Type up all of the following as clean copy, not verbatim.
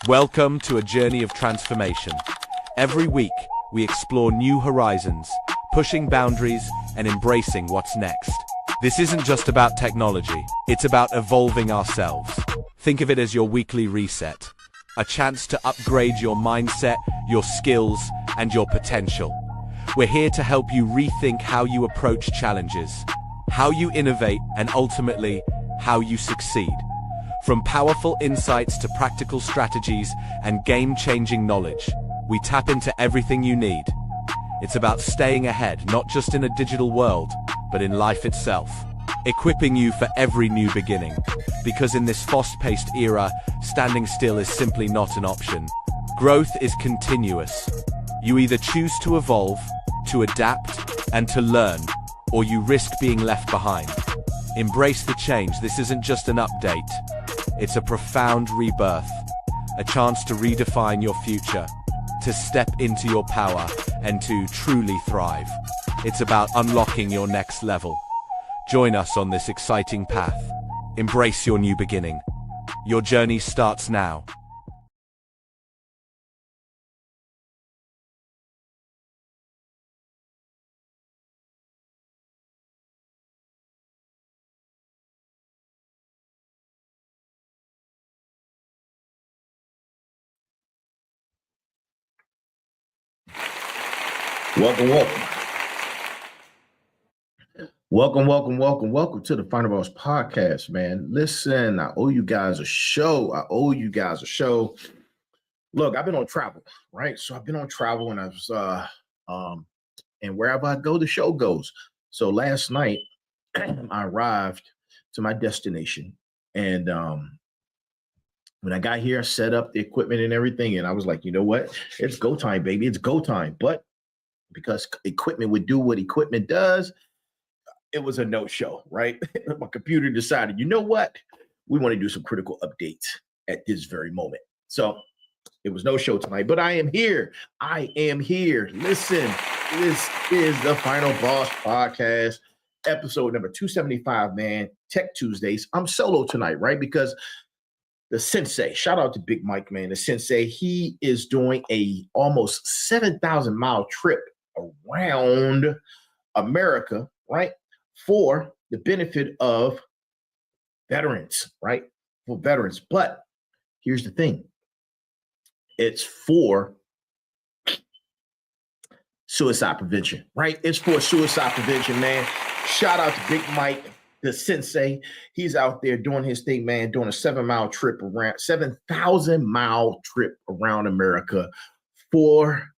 Welcome to a journey of transformation. Every week, we explore new horizons, pushing boundaries and embracing what's next. This isn't just about technology, it's about evolving ourselves. Think of it as your weekly reset, a chance to upgrade your mindset, your skills, and your potential. We're here to help you rethink how you approach challenges, how you innovate, and ultimately, how you succeed. From powerful insights to practical strategies and game-changing knowledge, we tap into everything you need. It's about staying ahead, not just in a digital world, but in life itself, equipping you for every new beginning. Because in this fast-paced era, standing still is simply not an option. Growth is continuous. You either choose to evolve, to adapt, and to learn, or you risk being left behind. Embrace the change. This isn't just an update. It's a profound rebirth, a chance to redefine your future, to step into your power, and to truly thrive. It's about unlocking your next level. Join us on this exciting path. Embrace your new beginning. Your journey starts now. Welcome to the Final Boss Podcast, man. Listen, I owe you guys a show. Look, I've been on travel, right? So I've been on travel, and I was and wherever I go, the show goes. So last night, I arrived to my destination, and when I got here, I set up the equipment and everything, and I was like, you know what? It's go time, baby. It's go time. But because equipment would do what equipment does, it was a no-show, right? My computer decided, you know what? We want to do some critical updates at this very moment. So it was no show tonight, but I am here. Listen, this is the Final Boss Podcast, episode number 275, man. Tech Tuesdays. I'm solo tonight, right? Because the Sensei, shout out to Big Mike, man. The Sensei, he is doing a almost 7,000-mile trip around America, right? For the benefit of veterans, right? For veterans. But here's the thing. It's for suicide prevention, right? It's for suicide prevention, man. Shout out to Big Mike, the Sensei. He's out there doing his thing, man, doing a 7,000-mile trip around America for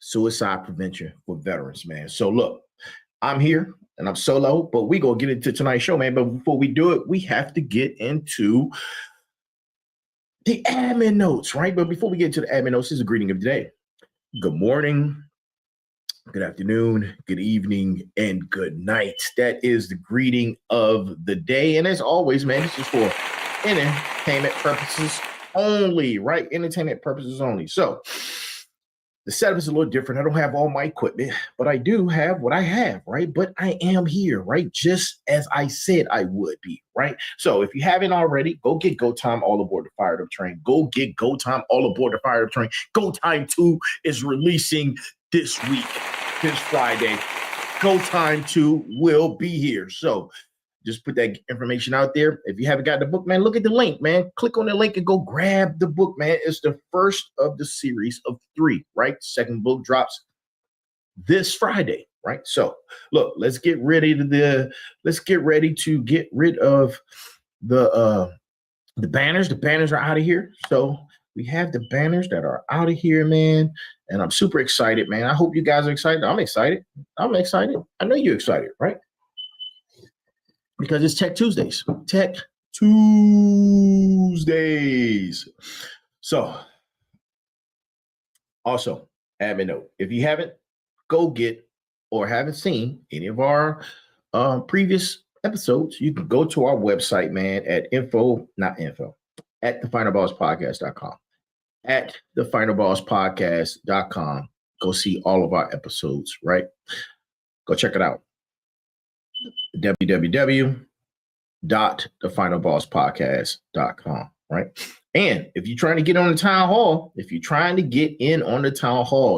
suicide prevention for veterans, man. So look, I'm here and I'm solo, but we gonna get into tonight's show, man. But before we do it, we have to get into the admin notes, right? But before we get to the admin notes, this is a greeting of the day. Good morning, good afternoon, good evening, and good night. That is the greeting of the day. And as always, man, this is for entertainment purposes only, right? Entertainment purposes only. So the setup is a little different. I don't have all my equipment, but I do have what I have, right? But I am here, right? Just as I said I would be, right? So if you haven't already, go get Go Time All Aboard the Fired Up Train. Go get Go Time All Aboard the Fired Up Train. Go Time 2 is releasing this week, this Friday. Go Time 2 will be here. So just put that information out there. If you haven't got the book, man, look at the link, man. Click on the link and go grab the book, man. It's the first of the series of 3, right? Second book drops this Friday, right? So look, let's get ready to get rid of the banners. The banners are out of here. So we have the banners that are out of here, man. And I'm super excited, man. I hope you guys are excited. I'm excited. I know you're excited, right? Because it's Tech Tuesdays. Tech Tuesdays. So, also, admin note. If you haven't go get or haven't seen any of our previous episodes, you can go to our website, man, at at thefinalbosspodcast.com. At thefinalbosspodcast.com. Go see all of our episodes, right? Go check it out. www.thefinalbosspodcast.com, right? And if you're trying to get on the town hall,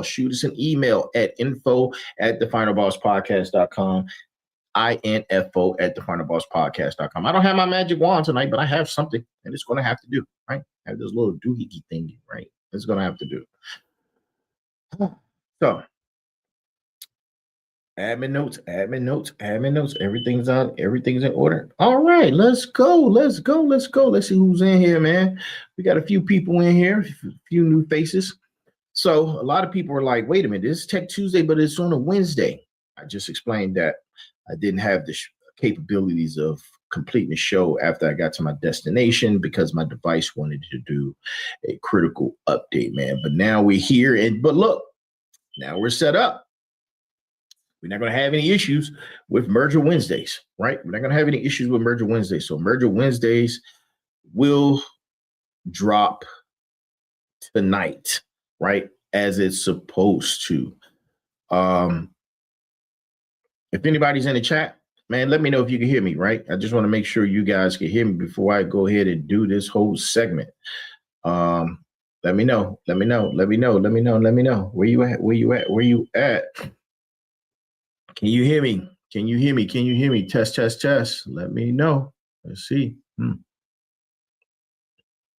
shoot us an email at info@thefinalbosspodcast.com. info@thefinalbosspodcast.com. I don't have my magic wand tonight, but I have something, and it's going to have to do, right? I have this little doohickey thing, right? It's going to have to do. So, admin notes. Everything's in order. All right, let's go. Let's see who's in here, man. We got a few people in here, a few new faces. So a lot of people are like, wait a minute, this is Tech Tuesday, but it's on a Wednesday. I just explained that I didn't have the capabilities of completing the show after I got to my destination because my device wanted to do a critical update, man. But now we're here, but look, now we're set up. We're not going to have any issues with Merger Wednesdays, right? We're not going to have any issues with Merger Wednesdays. So Merger Wednesdays will drop tonight, right? As it's supposed to. If anybody's in the chat, man, let me know if you can hear me, right? I just want to make sure you guys can hear me before I go ahead and do this whole segment. Let me know. Where you at? Can you hear me? Test. Let me know. Let's see.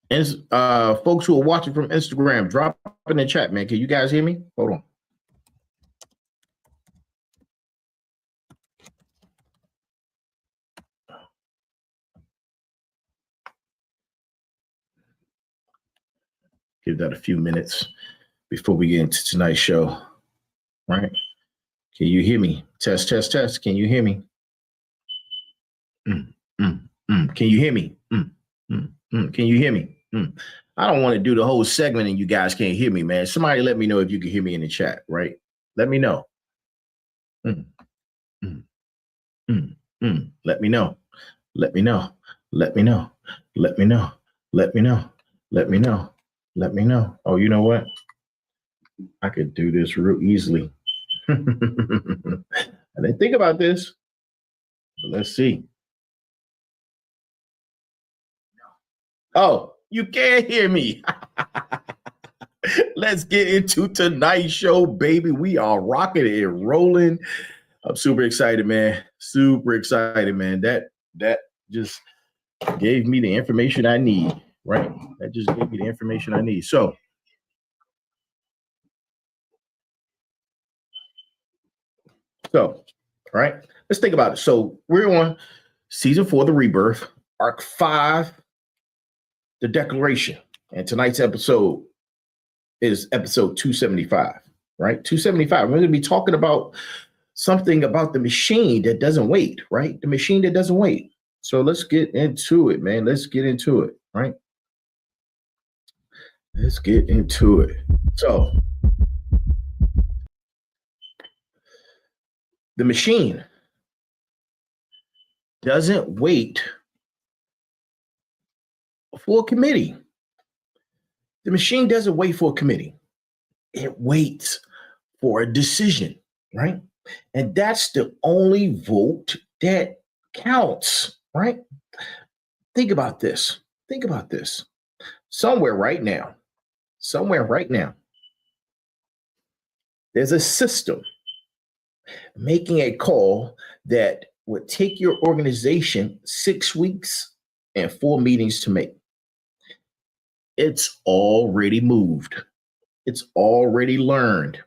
And folks who are watching from Instagram, drop in the chat, man. Can you guys hear me? Hold on. Give that a few minutes before we get into tonight's show. Right? Can you hear me? Test. Can you hear me? Can you hear me? Can you hear me? I don't want to do the whole segment and you guys can't hear me, man. Somebody let me know if you can hear me in the chat, right? Let me know. Let me know. Oh, you know what? I could do this real easily. I didn't think about this, but let's see. Oh, you can't hear me. Let's get into tonight's show, baby. We are rocking and rolling. I'm super excited, man. That just gave me the information I need, right? So, all right, let's think about it. So we're on season 4, the Rebirth, arc 5, the Declaration. And tonight's episode is episode 275, right? 275. We're going to be talking about something about the machine that doesn't wait, right? The machine that doesn't wait. So let's get into it, man. Let's get into it, right? Let's get into it. So the machine doesn't wait for a committee. The machine doesn't wait for a committee. It waits for a decision, right? And that's the only vote that counts, right? Think about this. Somewhere right now, there's a system making a call that would take your organization 6 weeks and 4 meetings to make. It's already moved. It's already learned.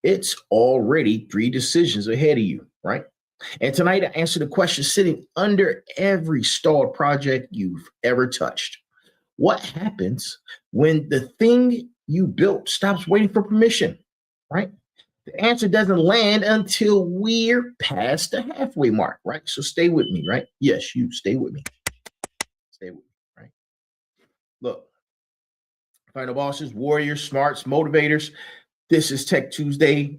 It's already 3 decisions ahead of you, right? And tonight I answer the question sitting under every stalled project you've ever touched. What happens when the thing you built stops waiting for permission, right? The answer doesn't land until we're past the halfway mark, right? So stay with me, right? Yes, you stay with me. Right? Look, final bosses, warriors, smarts, motivators. This is Tech Tuesday,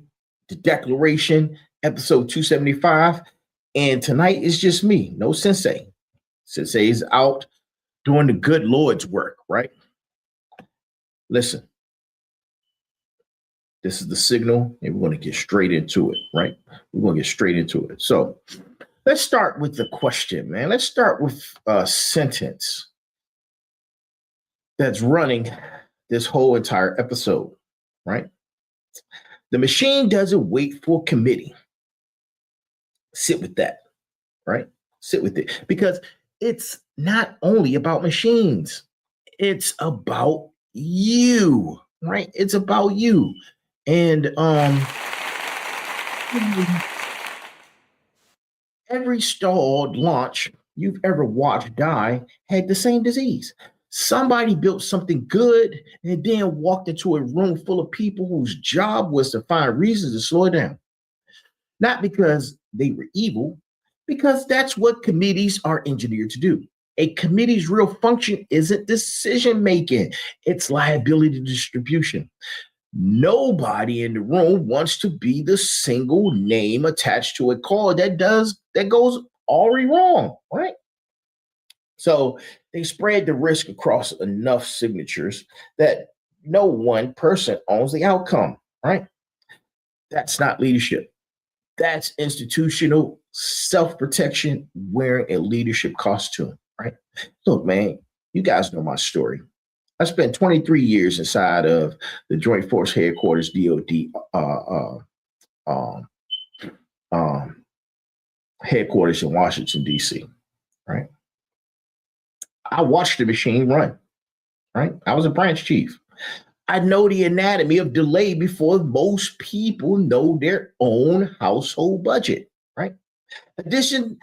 the Declaration, episode 275. And tonight is just me, no Sensei. Sensei is out doing the good Lord's work, right? Listen, this is the signal, and we're going to get straight into it, right? So let's start with the question, man. Let's start with a sentence that's running this whole entire episode, right? The machine doesn't wait for committee. Sit with that, right? Sit with it, because it's not only about machines. It's about you, right? It's about you. And every stalled launch you've ever watched die had the same disease. Somebody built something good and then walked into a room full of people whose job was to find reasons to slow it down. Not because they were evil, because that's what committees are engineered to do. A committee's real function isn't decision making, it's liability distribution. Nobody in the room wants to be the single name attached to a call that goes already wrong, right? So they spread the risk across enough signatures that no one person owns the outcome, right? That's not leadership. That's institutional self-protection wearing a leadership costume, right? Look, man, you guys know my story. I spent 23 years inside of the Joint Force Headquarters, DOD headquarters in Washington, D.C., right? I watched the machine run, right? I was a branch chief. I know the anatomy of delay before most people know their own household budget, right? A decision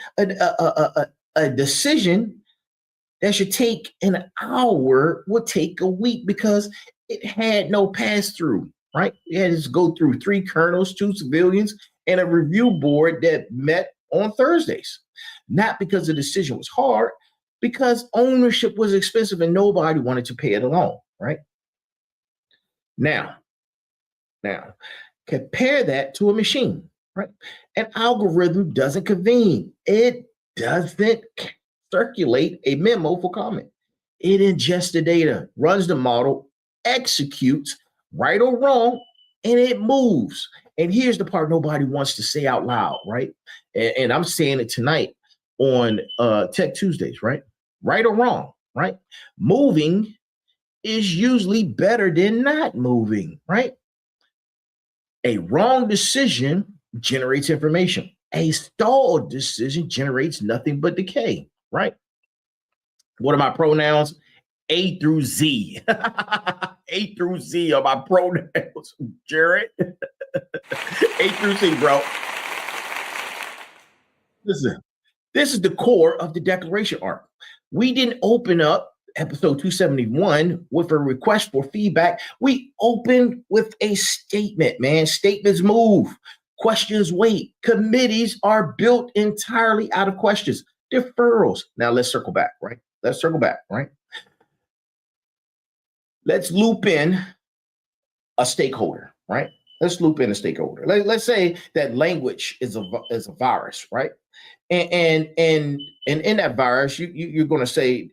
that should take an hour would take a week because it had no pass-through, right? It had to go through 3 colonels, 2 civilians, and a review board that met on Thursdays. Not because the decision was hard, because ownership was expensive and nobody wanted to pay it alone, right? Now, compare that to a machine, right? An algorithm doesn't convene. It doesn't circulate a memo for comment. It ingests the data, runs the model, executes, right or wrong, and it moves. And here's the part nobody wants to say out loud, right? And I'm saying it tonight on Tech Tuesdays, right? Right or wrong, right? Moving is usually better than not moving, right? A wrong decision generates information. A stalled decision generates nothing but decay, right? What are my pronouns? A through Z. A through Z are my pronouns, Jared. A through Z, bro. Listen, this is the core of the declaration arc. We didn't open up episode 271 with a request for feedback. We opened with a statement, man. Statements move. Questions wait. Committees are built entirely out of questions. Deferrals. Now let's circle back, right? Let's loop in a stakeholder, right? Let's loop in a stakeholder. Let's say that language is a virus, right? And in that virus, you're going to say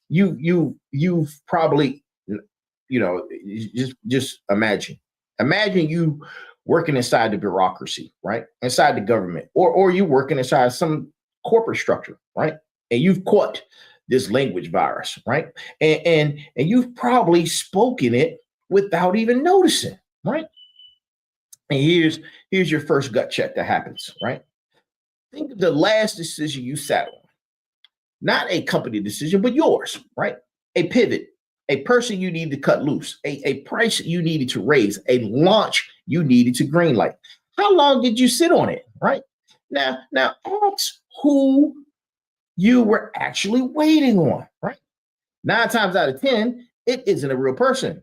you've probably, just imagine you working inside the bureaucracy, right? Inside the government, or you working inside some corporate structure, right? And you've caught this language virus, right? And you've probably spoken it without even noticing, right? And here's your first gut check that happens, right? Think of the last decision you sat on. Not a company decision, but yours, right? A pivot, a person you need to cut loose, a price you needed to raise, a launch you needed to greenlight. How long did you sit on it, right? Now ask who you were actually waiting on, right? 9 times out of 10, it isn't a real person.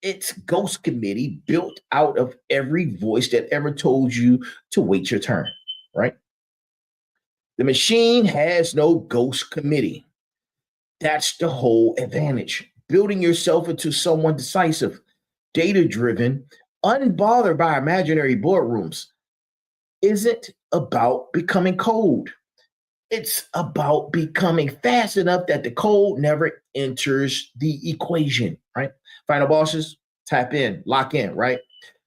It's ghost committee built out of every voice that ever told you to wait your turn, right? The machine has no ghost committee. That's the whole advantage. Building yourself into someone decisive, data-driven, unbothered by imaginary boardrooms isn't about becoming cold. It's about becoming fast enough that the code never enters the equation, right? Final bosses, tap in, lock in, right?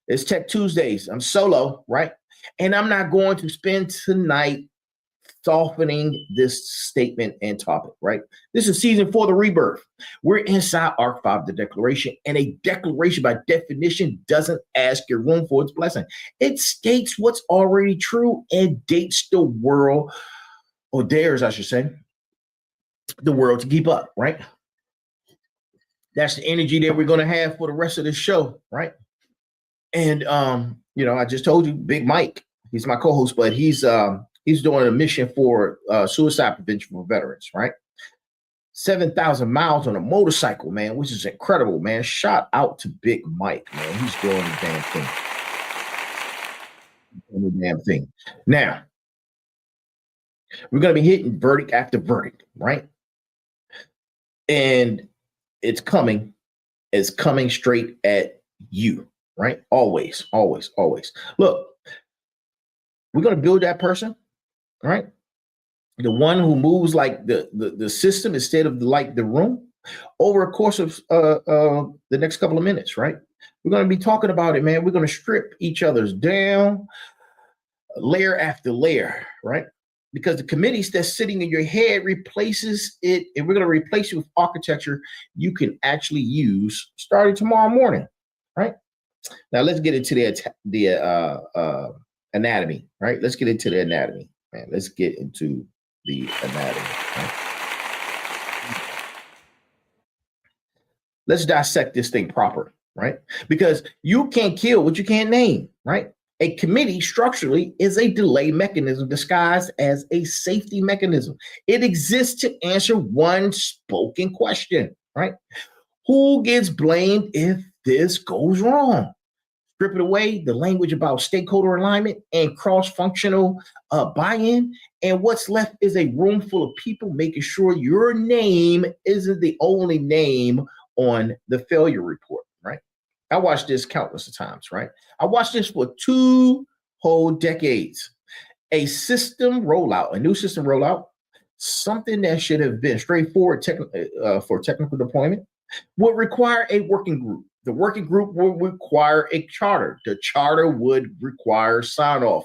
It's Tech Tuesdays. I'm solo, right? And I'm not going to spend tonight softening this statement and topic, right? This is season 4 of the Rebirth. We're inside Arc 5 of the Declaration, and a declaration by definition doesn't ask your room for its blessing. It states what's already true and dates the world, or dares, I should say, the world to keep up, right? That's the energy that we're going to have for the rest of the show, right? And I just told you, Big Mike, he's my co-host, but he's doing a mission for suicide prevention for veterans, right? 7,000 miles on a motorcycle, man, which is incredible, man. Shout out to Big Mike, man. He's doing the damn thing. Now, we're going to be hitting verdict after verdict, right? And it's coming straight at you, right? Always, always, always. Look, we're going to build that person, right? The one who moves like the system instead of like the room over a course of the next couple of minutes, right? We're going to be talking about it, man. We're going to strip each other's down layer after layer, right? Because the committees that's sitting in your head replaces it, and we're going to replace it with architecture you can actually use starting tomorrow morning, right? Now let's get into the anatomy, right? Let's get into the anatomy, man. Let's get into the anatomy. Right? Let's dissect this thing proper, right? Because you can't kill what you can't name, right? A committee structurally is a delay mechanism disguised as a safety mechanism. It exists to answer one spoken question, right? Who gets blamed if this goes wrong? Strip it away, the language about stakeholder alignment and cross-functional buy-in, and what's left is a room full of people making sure your name isn't the only name on the failure report, right? I watched this countless of times, right? I watched this for 2 whole decades. A new system rollout, something that should have been straightforward for technical deployment, would require a working group. The working group would require a charter. The charter would require sign-off.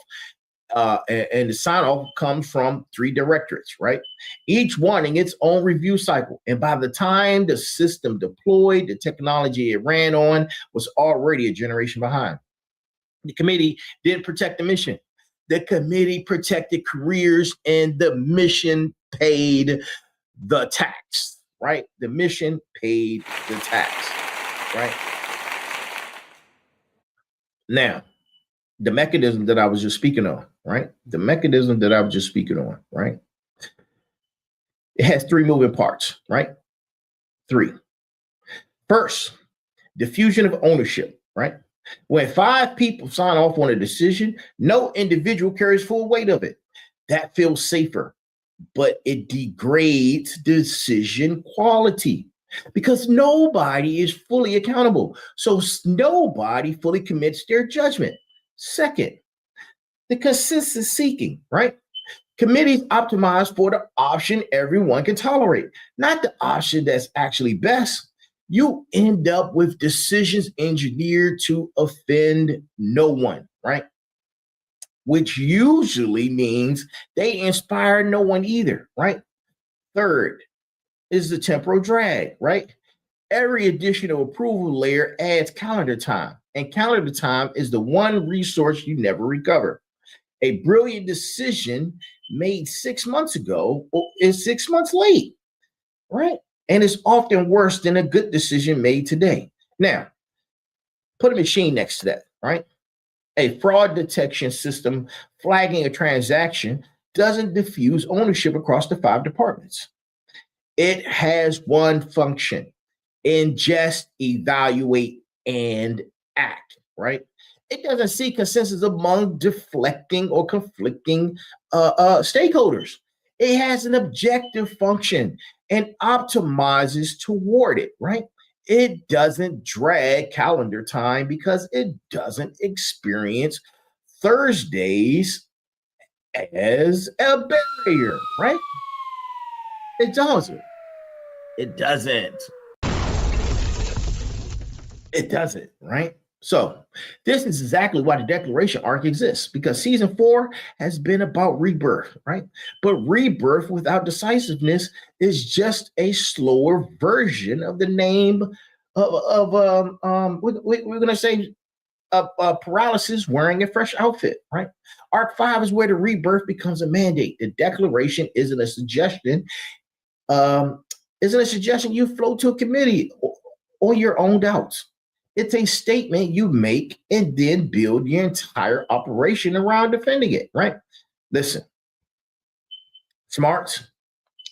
And the sign-off comes from 3 directorates, right? Each wanting its own review cycle. And by the time the system deployed, the technology it ran on was already a generation behind. The committee didn't protect the mission. The committee protected careers, and the mission paid the tax, right? The mission paid the tax, right? Now, the mechanism that I was just speaking on, right? The mechanism that I was just speaking on, right? It has 3 moving parts, right? 3. First, diffusion of ownership, right? When 5 people sign off on a decision, no individual carries full weight of it. That feels safer, but it degrades decision quality because nobody is fully accountable. So nobody fully commits their judgment. Second, the consensus seeking, right? Committees optimize for the option everyone can tolerate, not the option that's actually best. You end up with decisions engineered to offend no one, right? Which usually means they inspire no one either, right? Third is the temporal drag, right? Every additional approval layer adds calendar time, and calendar time is the one resource you never recover. A brilliant decision made 6 months ago is 6 months late, right? And it's often worse than a good decision made today. Now, put a machine next to that, right? A fraud detection system flagging a transaction doesn't diffuse ownership across the 5 departments. It has one function: ingest, evaluate, and act, right? It doesn't see consensus among deflecting or conflicting stakeholders. It has an objective function and optimizes toward it, right? It doesn't drag calendar time because it doesn't experience Thursdays as a barrier, right? It doesn't. It doesn't. It doesn't, right? So this is exactly why the declaration arc exists, because season 4 has been about rebirth, right? But rebirth without decisiveness is just a slower version of the name of we're going to say paralysis wearing a fresh outfit, right? Arc 5 is where the rebirth becomes a mandate. The declaration isn't a suggestion. Isn't a suggestion you float to a committee or your own doubts. It's a statement you make and then build your entire operation around defending it, right? Listen, smarts,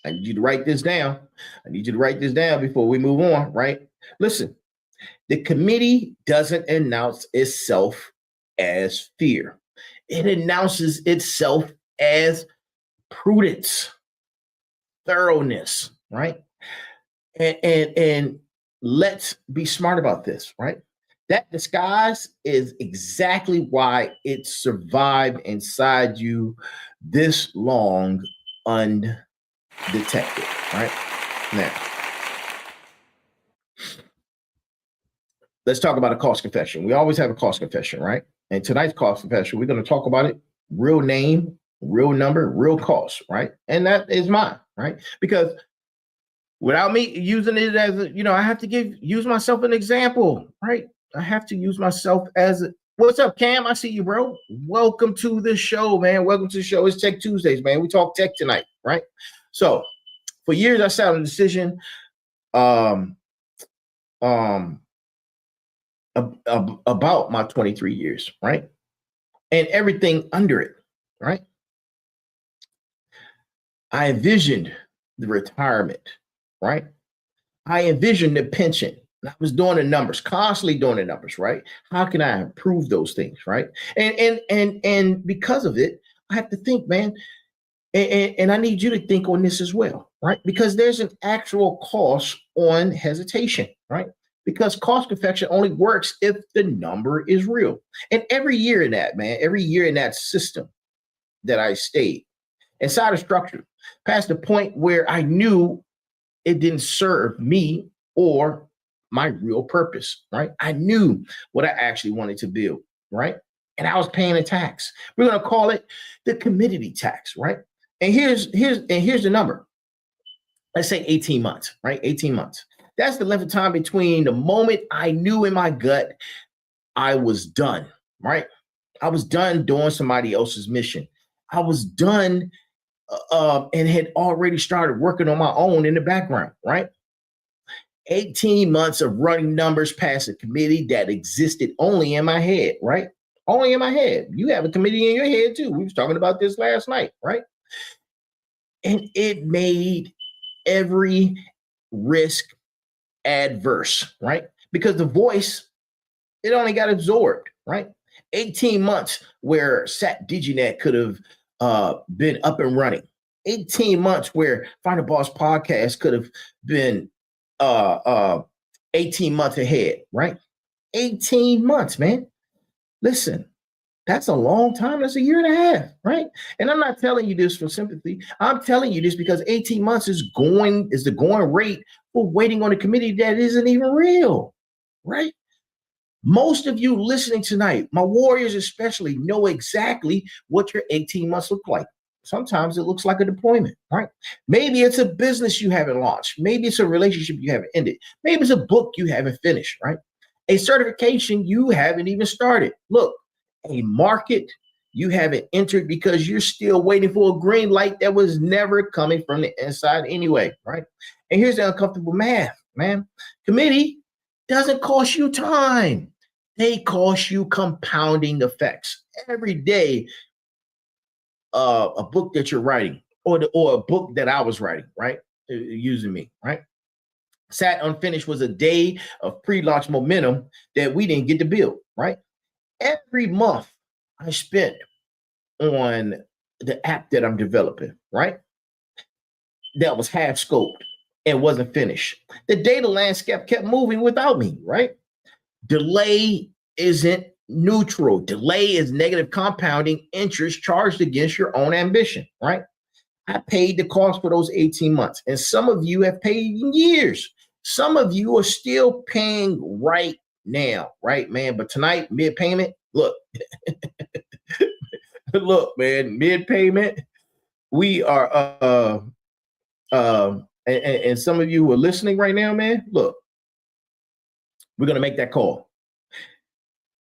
I need you to write this down. I need you to write this down before we move on, right? Listen, the committee doesn't announce itself as fear. It announces itself as prudence, thoroughness, right? And let's be smart about this, right? That disguise is exactly why it survived inside you this long undetected, right? Now, let's talk about a cost confession. We always have a cost confession, right? And tonight's cost confession, we're going to talk about it. Real name, real number, real cost, right? And that is mine, right? Because without me using it as a, I have to use myself an example, right? I have to use myself as a, what's up, Cam? I see you, bro. Welcome to the show, man. Welcome to the show. It's Tech Tuesdays, man. We talk tech tonight, right? So for years, I sat on a decision about my 23 years, right? And everything under it, right? I envisioned the retirement, right? I envisioned the pension. I was doing the numbers, constantly doing the numbers, right? How can I improve those things, right? And because of it, I have to think, man, and I need you to think on this as well, right? Because there's an actual cost on hesitation, right? Because cost confection only works if the number is real. And every year in that, man, every year in that system that I stayed inside of structure, past the point where I knew it didn't serve me or my real purpose, right? I knew what I actually wanted to build, right? And I was paying a tax. We're going to call it the committee tax, right? And here's the number. Let's say 18 months, right? 18 months. That's the length of time between the moment I knew in my gut I was done, right? I was done doing somebody else's mission. I was done and had already started working on my own in the background, right? 18 months of running numbers past a committee that existed only in my head, right? Only in my head. You have a committee in your head too. We was talking about this last night, right? And it made every risk adverse, right? Because the voice, it only got absorbed, right? 18 months where SAT DigiNet could have been up and running. 18 months where Find a Boss podcast could have been 18 months ahead, right? 18 months, man. Listen, that's a long time. That's a year and a half, right? And I'm not telling you this for sympathy. I'm telling you this because 18 months is the going rate for waiting on a committee that isn't even real, right? Most of you listening tonight, my warriors especially, know exactly what your 18 months look like. Sometimes it looks like a deployment, right? Maybe it's a business you haven't launched. Maybe it's a relationship you haven't ended. Maybe it's a book you haven't finished, right? A certification you haven't even started. Look, a market you haven't entered because you're still waiting for a green light that was never coming from the inside anyway, right? And here's the uncomfortable math, man. Committee doesn't cost you time. They cost you compounding effects. Every day, a book that you're writing or a book that I was writing, right? Using me, right? Sat unfinished was a day of pre-launch momentum that we didn't get to build, right? Every month I spent on the app that I'm developing, right? That was half scoped and wasn't finished. The data landscape kept moving without me, right? Delay isn't neutral. Delay is negative compounding interest charged against your own ambition, right? I paid the cost for those 18 months. And some of you have paid in years. Some of you are still paying right now, right, man? But tonight, mid-payment, look, look, man, mid-payment, we are, and some of you who are listening right now, man, look, we're going to make that call.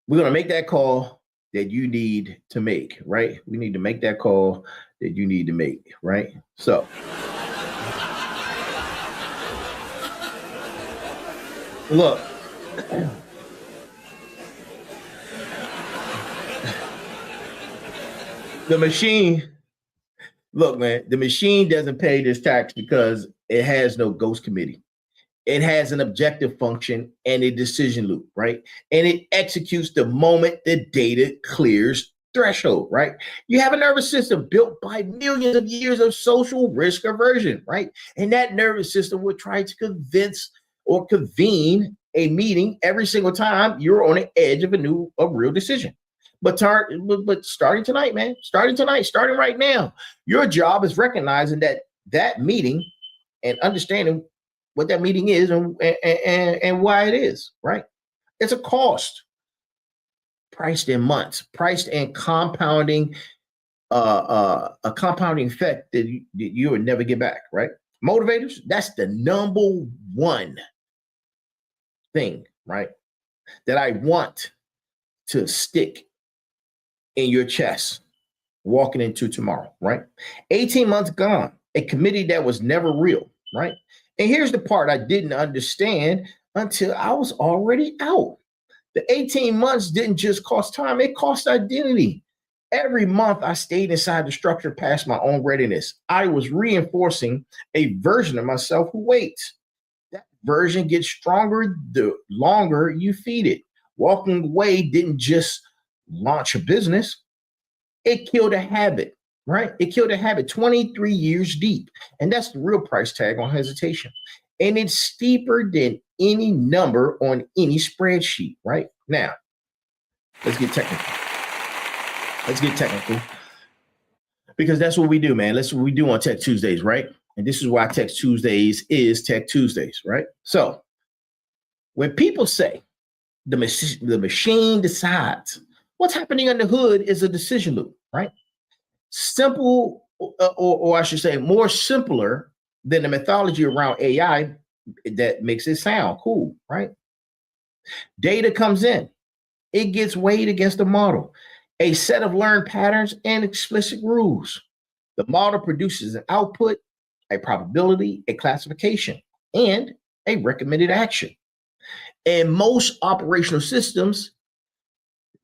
We're going to make that call that you need to make, right? We need to make that call that you need to make, right? So, look, the machine, look, man, the machine doesn't pay this tax because it has no ghost committee. It has an objective function and a decision loop, right? And it executes the moment the data clears threshold, right? You have a nervous system built by millions of years of social risk aversion, right? And that nervous system will try to convince or convene a meeting every single time you're on the edge of a real decision. But starting tonight, man, starting right now, your job is recognizing that meeting and understanding what that meeting is and why it is, right? It's a cost priced in months, priced in compounding, a compounding effect that you would never get back, right? Motivators, that's the number one thing, right? That I want to stick in your chest walking into tomorrow, right? 18 months gone, a committee that was never real, right? And here's the part I didn't understand until I was already out. The 18 months didn't just cost time, it cost identity. Every month I stayed inside the structure past my own readiness. I was reinforcing a version of myself who waits. That version gets stronger the longer you feed it. Walking away didn't just launch a business, it killed a habit, right? It killed a habit 23 years deep. And that's the real price tag on hesitation. And it's steeper than any number on any spreadsheet, right? Now, let's get technical. Because that's what we do, man. That's what we do on Tech Tuesdays, right? And this is why Tech Tuesdays is Tech Tuesdays, right? So when people say the machine decides, what's happening under the hood is a decision loop, right? Simple, or I should say more simpler than the mythology around AI that makes it sound cool, right? Data comes in. It gets weighed against the model, a set of learned patterns and explicit rules. The model produces an output, a probability, a classification, and a recommended action. In most operational systems,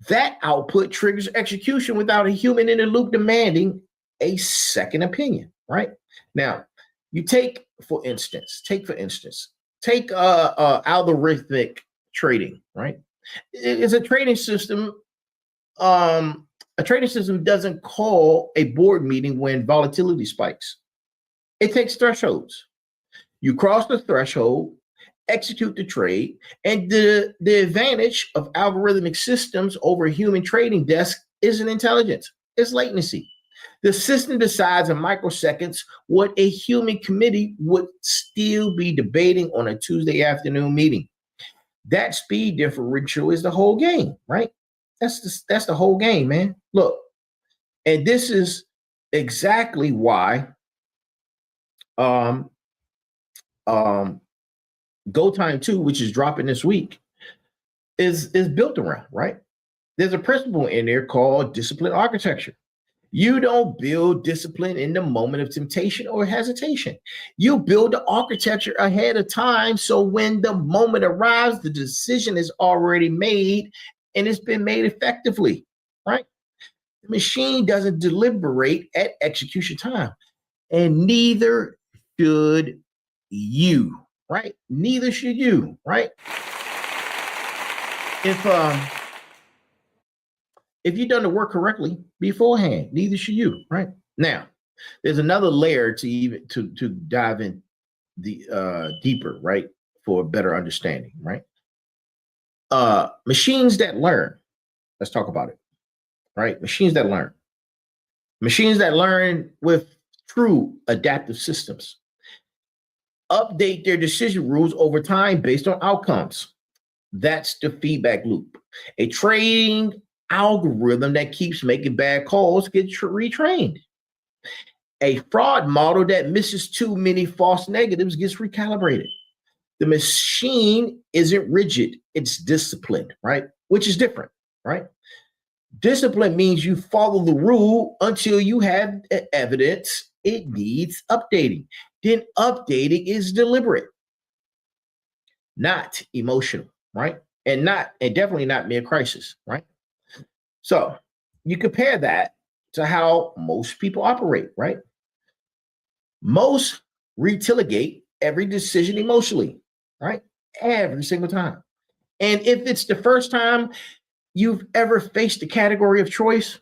that output triggers execution without a human in the loop demanding a second opinion, right? Now, you take for instance, algorithmic trading, right? It's a trading system. A trading system doesn't call a board meeting when volatility spikes. It takes thresholds. You cross the threshold, execute the trade, and the advantage of algorithmic systems over human trading desk isn't intelligence, it's latency. The system decides in microseconds what a human committee would still be debating on a Tuesday afternoon meeting. That speed differential is the whole game, right? That's the whole game, man. Look, and this is exactly why Go Time 2, which is dropping this week, is built around, right? There's a principle in there called discipline architecture. You don't build discipline in the moment of temptation or hesitation. You build the architecture ahead of time, so when the moment arrives, the decision is already made and it's been made effectively, right? The machine doesn't deliberate at execution time, and neither should you, right? Neither should you, right? If you've done the work correctly beforehand, neither should you, right? Now, there's another layer to dive in deeper, right? For a better understanding, right? Machines that learn. Let's talk about it, right? Machines that learn with true adaptive systems update their decision rules over time based on outcomes. That's the feedback loop. A trained algorithm that keeps making bad calls gets retrained. A fraud model that misses too many false negatives gets recalibrated. The machine isn't rigid, it's disciplined, right? Which is different, right? Discipline means you follow the rule until you have evidence it needs updating. Then updating is deliberate, not emotional, right? And definitely not mid-crisis, right? So you compare that to how most people operate, right? Most retaliate every decision emotionally, right? Every single time. And if it's the first time you've ever faced a category of choice,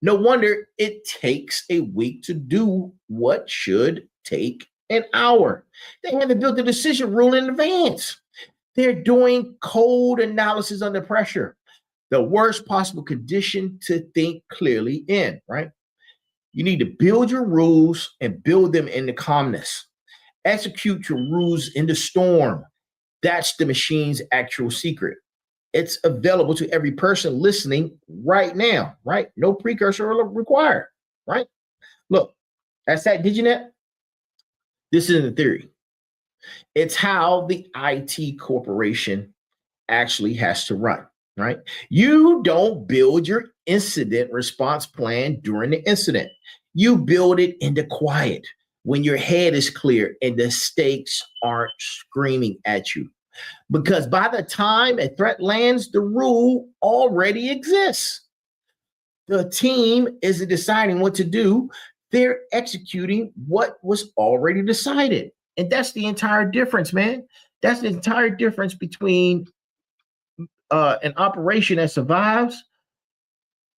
no wonder it takes a week to do what should take an hour. They haven't built the decision rule in advance. They're doing code analysis under pressure, the worst possible condition to think clearly in, right? You need to build your rules and build them in the calmness. Execute your rules in the storm. That's the machine's actual secret. It's available to every person listening right now, right? No precursor required, right? Look, that's that DigiNet. This isn't a theory. It's how the IT corporation actually has to run, right? You don't build your incident response plan during the incident. You build it in the quiet when your head is clear and the stakes aren't screaming at you. Because by the time a threat lands, the rule already exists. The team isn't deciding what to do. They're executing what was already decided. And that's the entire difference, man. That's the entire difference between an operation that survives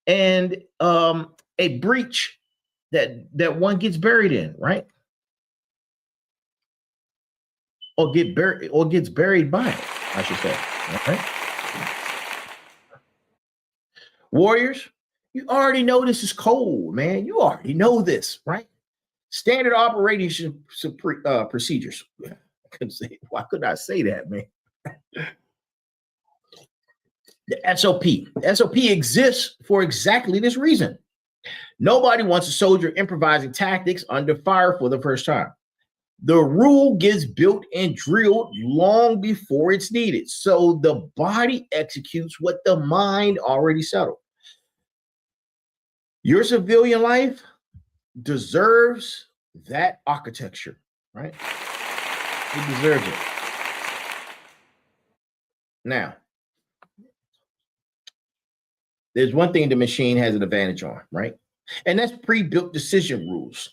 and a breach that one gets buried in, right? Or gets buried by it, I should say. Right? Warriors, you already know this is cold, man. You already know this, right? Standard operating procedures. Why could I say that, man? The SOP. The SOP exists for exactly this reason. Nobody wants a soldier improvising tactics under fire for the first time. The rule gets built and drilled long before it's needed. So the body executes what the mind already settled. Your civilian life deserves that architecture, right? It deserves it. Now, there's one thing the machine has an advantage on, right? And that's pre-built decision rules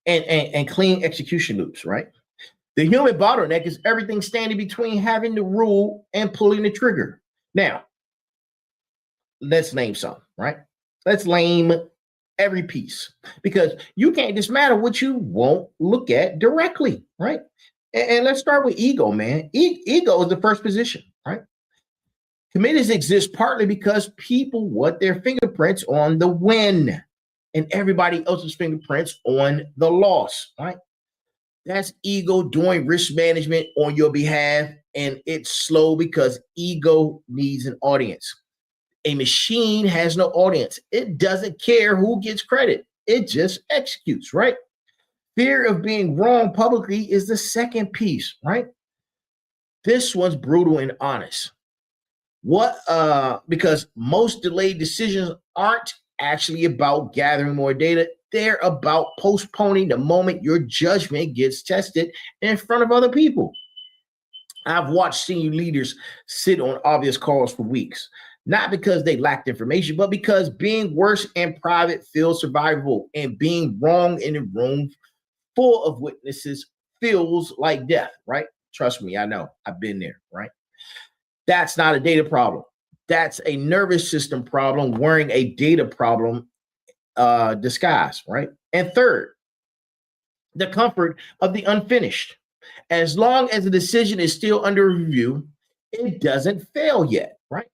and clean execution loops, right? The human bottleneck is everything standing between having the rule and pulling the trigger. Now, let's name some, right? Let's name every piece, because you can't dismantle what you won't look at directly, right? And let's start with ego, man. Ego is the first position, right? Committees exist partly because people want their fingerprints on the win and everybody else's fingerprints on the loss, right? That's ego doing risk management on your behalf, and it's slow because ego needs an audience. A machine has no audience. It doesn't care who gets credit. It just executes, right? Fear of being wrong publicly is the second piece, right? This one's brutal and honest. Because most delayed decisions aren't actually about gathering more data. They're about postponing the moment your judgment gets tested in front of other people. I've watched senior leaders sit on obvious calls for weeks, not because they lacked information, but because being worse in private feels survivable, and being wrong in a room full of witnesses feels like death, right? Trust me, I know. I've been there, right? That's not a data problem. That's a nervous system problem wearing a data problem disguise, right? And third, the comfort of the unfinished. As long as the decision is still under review, it doesn't fail yet, right?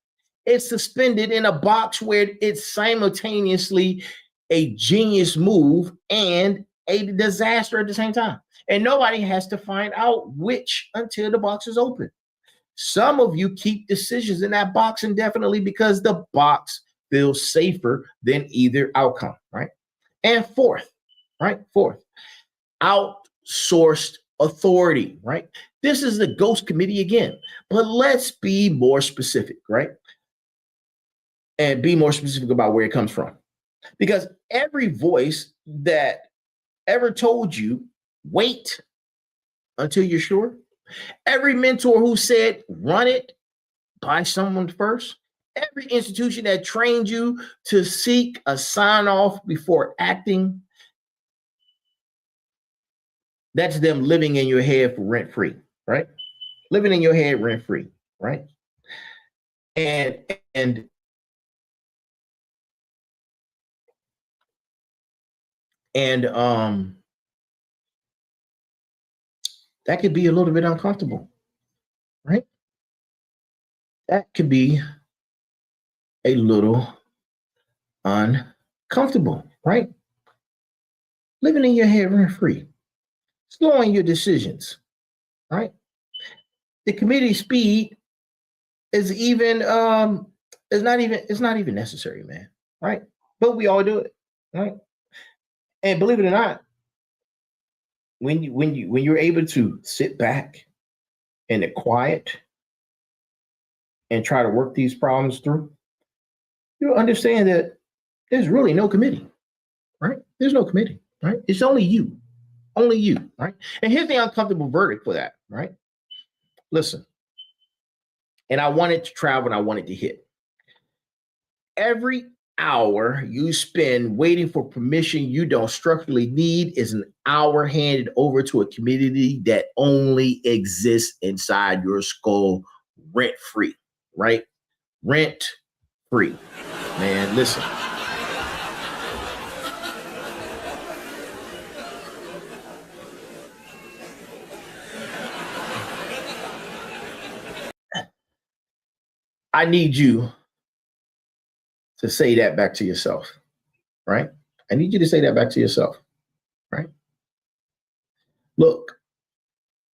It's suspended in a box where it's simultaneously a genius move and a disaster at the same time. And nobody has to find out which until the box is open. Some of you keep decisions in that box indefinitely because the box feels safer than either outcome, right? And fourth, outsourced authority, right? This is the ghost committee again, but let's be more specific, right? And be more specific about where it comes from. Because every voice that ever told you, wait until you're sure, every mentor who said, run it by someone first, every institution that trained you to seek a sign off before acting, that's them living in your head for rent free, right? Living in your head rent free, right? And that could be a little bit uncomfortable, right? That could be a little uncomfortable, right? Living in your head rent free, slowing your decisions, right? The committee speed is not even necessary, man, right? But we all do it, right? And believe it or not, when you're able to sit back in the quiet and try to work these problems through, you'll understand that there's really no committee, right? There's no committee, right? It's only you, right? And here's the uncomfortable verdict for that, right? Listen, and I want it to travel and I want it to hit. Every hour you spend waiting for permission you don't structurally need is an hour handed over to a community that only exists inside your skull rent free, right? Rent free. Man, listen. I need you to say that back to yourself, right? I need you to say that back to yourself, right? Look,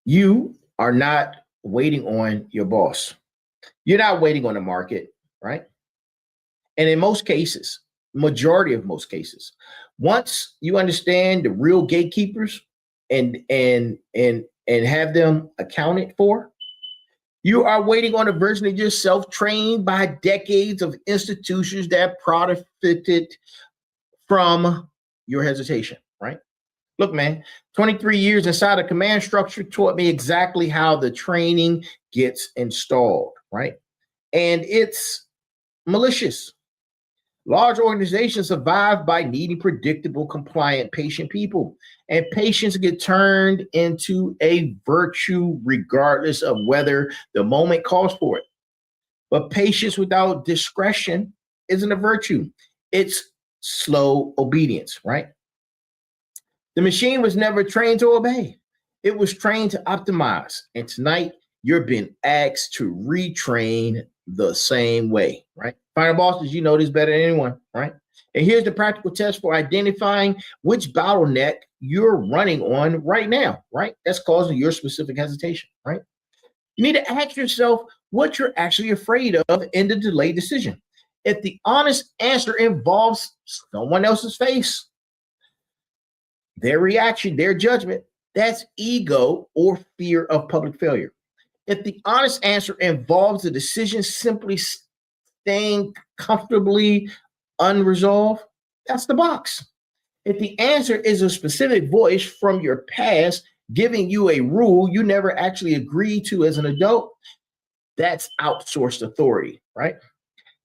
you are not waiting on your boss. You're not waiting on the market, right? And in most cases, majority of most cases, once you understand the real gatekeepers and have them accounted for, you are waiting on a version of yourself trained by decades of institutions that profited from your hesitation, right? Look, man, 23 years inside a command structure taught me exactly how the training gets installed, right? And it's malicious. Large organizations survive by needing predictable, compliant, patient people. And patience get turned into a virtue regardless of whether the moment calls for it. But patience without discretion isn't a virtue. It's slow obedience, right? The machine was never trained to obey. It was trained to optimize. And tonight, you're being asked to retrain the same way, right? Final bosses, you know this better than anyone, right? And here's the practical test for identifying which bottleneck you're running on right now, right? That's causing your specific hesitation, right? You need to ask yourself what you're actually afraid of in the delayed decision. If the honest answer involves someone else's face, their reaction, their judgment, that's ego or fear of public failure. If the honest answer involves the decision simply staying comfortably unresolved, that's the box. If the answer is a specific voice from your past giving you a rule you never actually agreed to as an adult, that's outsourced authority, right?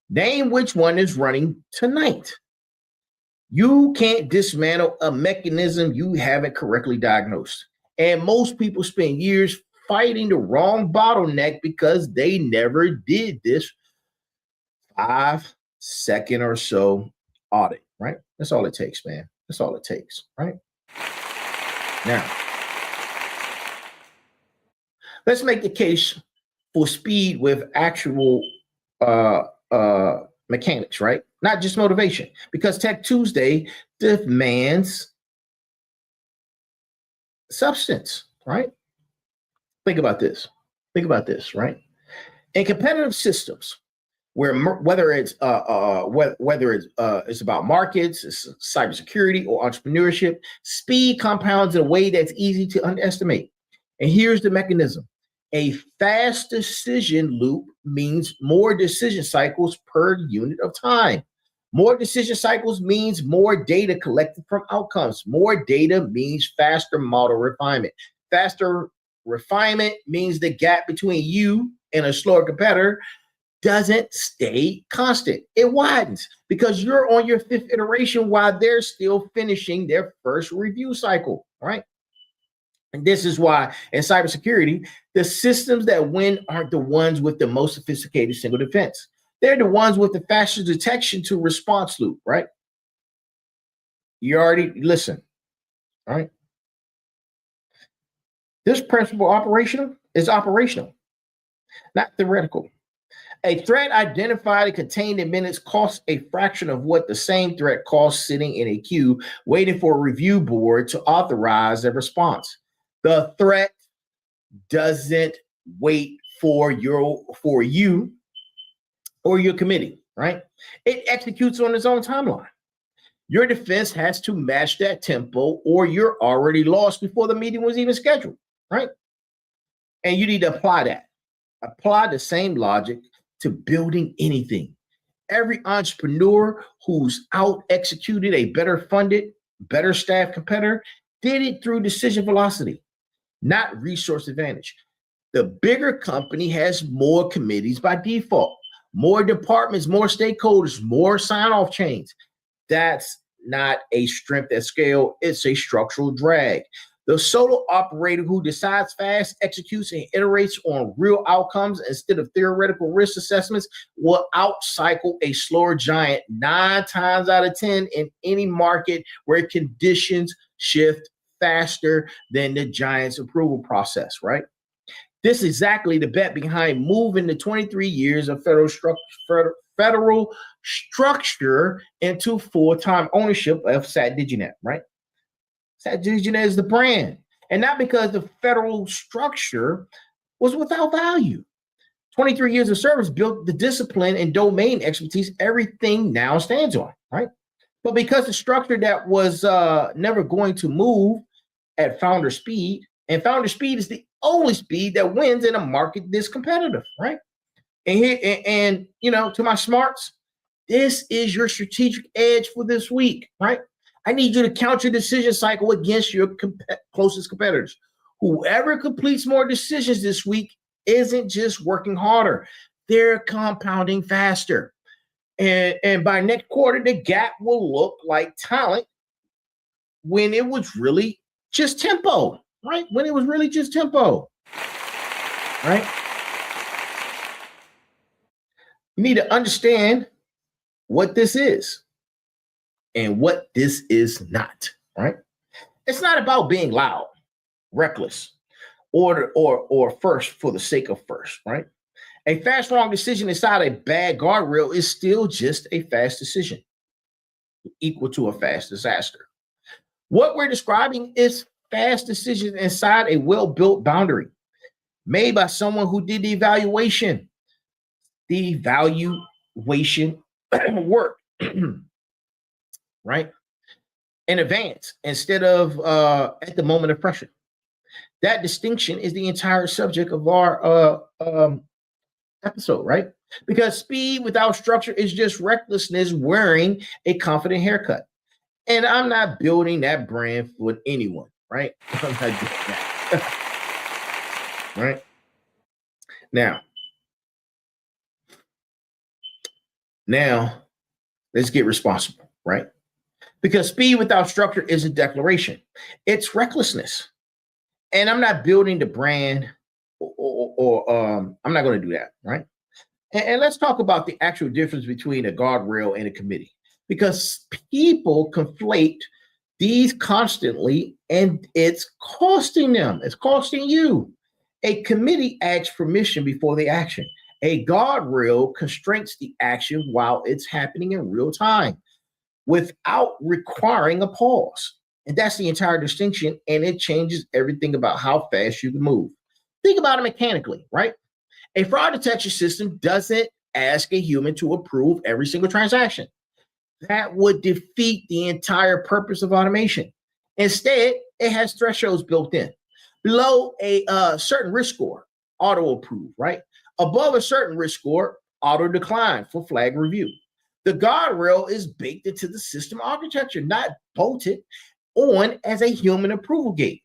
Name which one is running tonight. You can't dismantle a mechanism you haven't correctly diagnosed. And most people spend years fighting the wrong bottleneck because they never did this 5-second or so audit, right? That's all it takes, man. That's all it takes, right? Now, let's make the case for speed with actual mechanics, right? Not just motivation, because Tech Tuesday demands substance, right? Think about this, right? In competitive systems, whether it's about markets, it's cybersecurity, or entrepreneurship, speed compounds in a way that's easy to underestimate. And here's the mechanism. A fast decision loop means more decision cycles per unit of time. More decision cycles means more data collected from outcomes. More data means faster model refinement. Faster refinement means the gap between you and a slower competitor doesn't stay constant. It widens because you're on your 5th iteration while they're still finishing their first review cycle, right? And this is why in cybersecurity, the systems that win aren't the ones with the most sophisticated single defense. They're the ones with the fastest detection to response loop, right? You already listen, all right? This principle is operational, not theoretical. A threat identified and contained in minutes costs a fraction of what the same threat costs sitting in a queue waiting for a review board to authorize a response. The threat doesn't wait for you or your committee, right? It executes on its own timeline. Your defense has to match that tempo or you're already lost before the meeting was even scheduled, right? And you need to apply that. Apply the same logic to building anything. Every entrepreneur who's out executed a better funded, better staffed competitor did it through decision velocity, not resource advantage. The bigger company has more committees by default, more departments, more stakeholders, more sign-off chains. That's not a strength at scale, it's a structural drag. The solo operator who decides fast, executes, and iterates on real outcomes instead of theoretical risk assessments will outcycle a slower giant 9 times out of 10 in any market where conditions shift faster than the giant's approval process, right? This is exactly the bet behind moving the 23 years of federal structure into full-time ownership of SatDigiNet, right? SatDigiNet is the brand, and not because the federal structure was without value. 23 years of service built the discipline and domain expertise everything now stands on, right? But because the structure that was never going to move at founder speed, and founder speed is the only speed that wins in a market this competitive, right? And you know, to my smarts, this is your strategic edge for this week, right? I need you to count your decision cycle against your closest competitors. Whoever completes more decisions this week isn't just working harder, they're compounding faster. And by next quarter, the gap will look like talent when it was really just tempo, right? When it was really just tempo, right? You need to understand what this is and what this is not, right? It's not about being loud, reckless, or first for the sake of first, right? A fast, wrong decision inside a bad guardrail is still just a fast decision, equal to a fast disaster. What we're describing is fast decisions inside a well-built boundary made by someone who did the evaluation work, right? In advance instead of at the moment of pressure. That distinction is the entire subject of our episode, right? Because speed without structure is just recklessness wearing a confident haircut. And I'm not building that brand for anyone, right? I'm not doing that. Right? Now, let's get responsible, right? Because speed without structure is a declaration. It's recklessness. And I'm not building the brand or I'm not going to do that, right? And let's talk about the actual difference between a guardrail and a committee, because people conflate these constantly and it's costing them. It's costing you. A committee asks permission before the action. A guardrail constrains the action while it's happening in real time without requiring a pause. And that's the entire distinction, and it changes everything about how fast you can move. Think about it mechanically, right? A fraud detection system doesn't ask a human to approve every single transaction. That would defeat the entire purpose of automation. Instead, it has thresholds built in. Below a certain risk score, auto approve, right? Above a certain risk score, auto decline for flag review. The guardrail is baked into the system architecture, not bolted on as a human approval gate.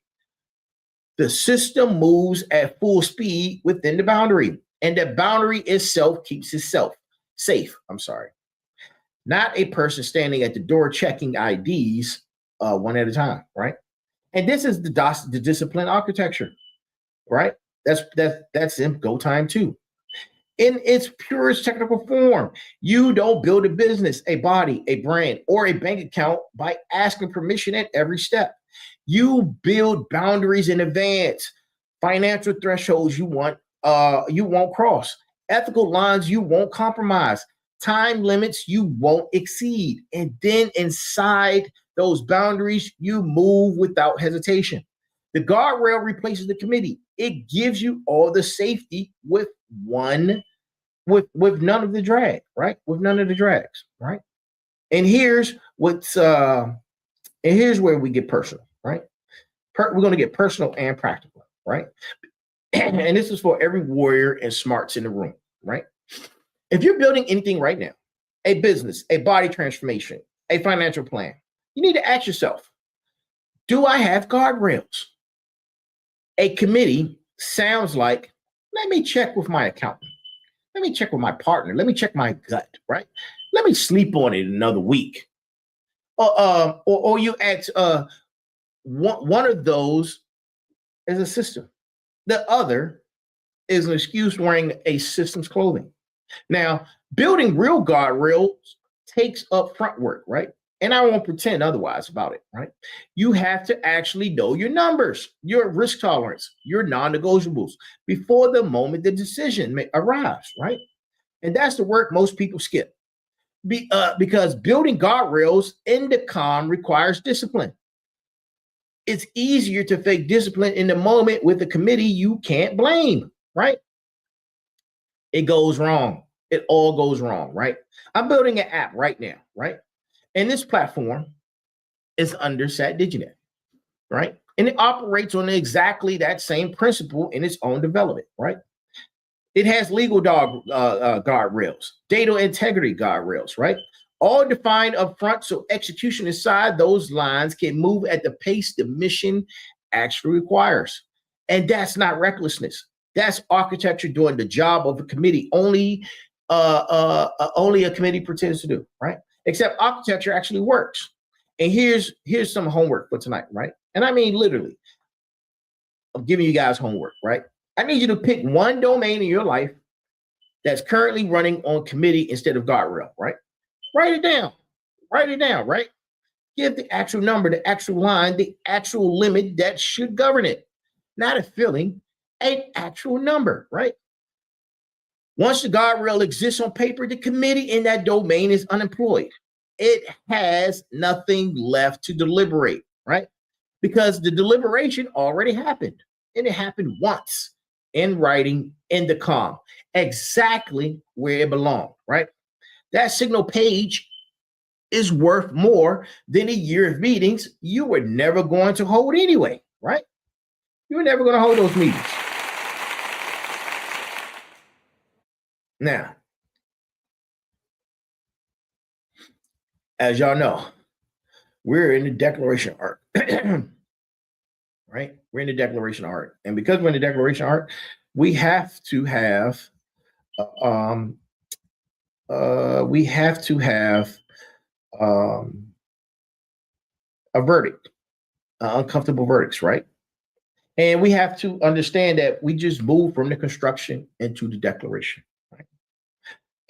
The system moves at full speed within the boundary, and the boundary itself keeps itself safe. Not a person standing at the door checking IDs one at a time, right? And this is the discipline architecture, right? That's in Go Time 2. In its purest technical form, you don't build a business, a body, a brand, or a bank account by asking permission at every step. You build boundaries in advance, financial thresholds you won't cross, ethical lines you won't compromise, time limits you won't exceed, and then inside those boundaries, you move without hesitation. The guardrail replaces the committee. It gives you all the safety with none of the drag, right? With none of the drags, right? And here's where we get personal, right? We're going to get personal and practical, right? And this is for every warrior and smarts in the room, right? If you're building anything right now, a business, a body transformation, a financial plan, you need to ask yourself, do I have guardrails? A committee sounds like, let me check with my accountant. Let me check with my partner. Let me check my gut, right? Let me sleep on it another week. Or you add one of those is a system. The other is an excuse wearing a system's clothing. Now, building real guardrails takes upfront work, right? And I won't pretend otherwise about it, right? You have to actually know your numbers, your risk tolerance, your non-negotiables before the moment the decision arrives, right? And that's the work most people skip. Because building guardrails in the calm requires discipline. It's easier to fake discipline in the moment with a committee you can't blame, right? It goes wrong. It all goes wrong, right? I'm building an app right now, right? And this platform is under SatDigiNet, right? And it operates on exactly that same principle in its own development, right? It has legal guardrails, data integrity guardrails, right? All defined up front so execution inside those lines can move at the pace the mission actually requires. And that's not recklessness. That's architecture doing the job of a committee only a committee pretends to do, right? Except architecture actually works. And here's some homework for tonight, right? And I mean literally, I'm giving you guys homework, right? I need you to pick one domain in your life that's currently running on committee instead of guardrail, right? Write it down, right? Give the actual number, the actual line, the actual limit that should govern it. Not a feeling, an actual number, right? Once the guardrail exists on paper, the committee in that domain is unemployed. It has nothing left to deliberate, right? Because the deliberation already happened, and it happened once in writing in the calm, exactly where it belonged, right? That signal page is worth more than a year of meetings you were never going to hold anyway, right? You were never going to hold those meetings. Now, as y'all know, we're in the declaration arc, right? We're in the declaration arc. And because we're in the declaration arc, we have to have a verdict, uncomfortable verdicts, right? And we have to understand that we just moved from the construction into the declaration, right?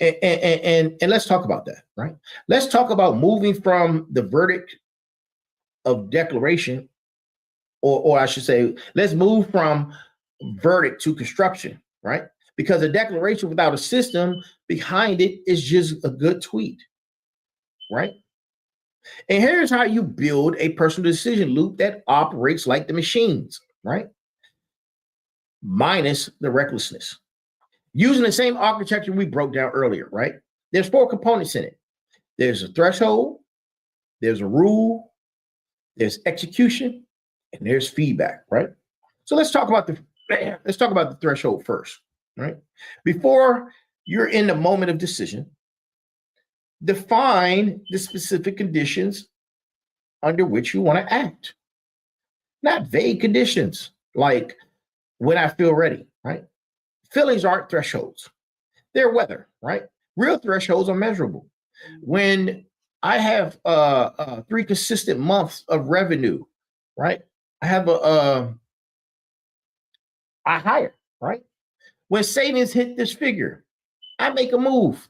And let's talk about that, right? Let's talk about moving from the verdict of declaration, or I should say, let's move from verdict to construction, right? Because a declaration without a system behind it is just a good tweet, right? And here's how you build a personal decision loop that operates like the machines, right? Minus the recklessness. Using the same architecture we broke down earlier, right? There's 4 components in it. There's a threshold, there's a rule, there's execution, and there's feedback, right? So let's talk about the threshold first, right? Before you're in the moment of decision, define the specific conditions under which you want to act. Not vague conditions like when I feel ready, right? Feelings aren't thresholds. They're weather, right? Real thresholds are measurable. When I have 3 consistent months of revenue, right? I have I hire, right? When savings hit this figure, I make a move.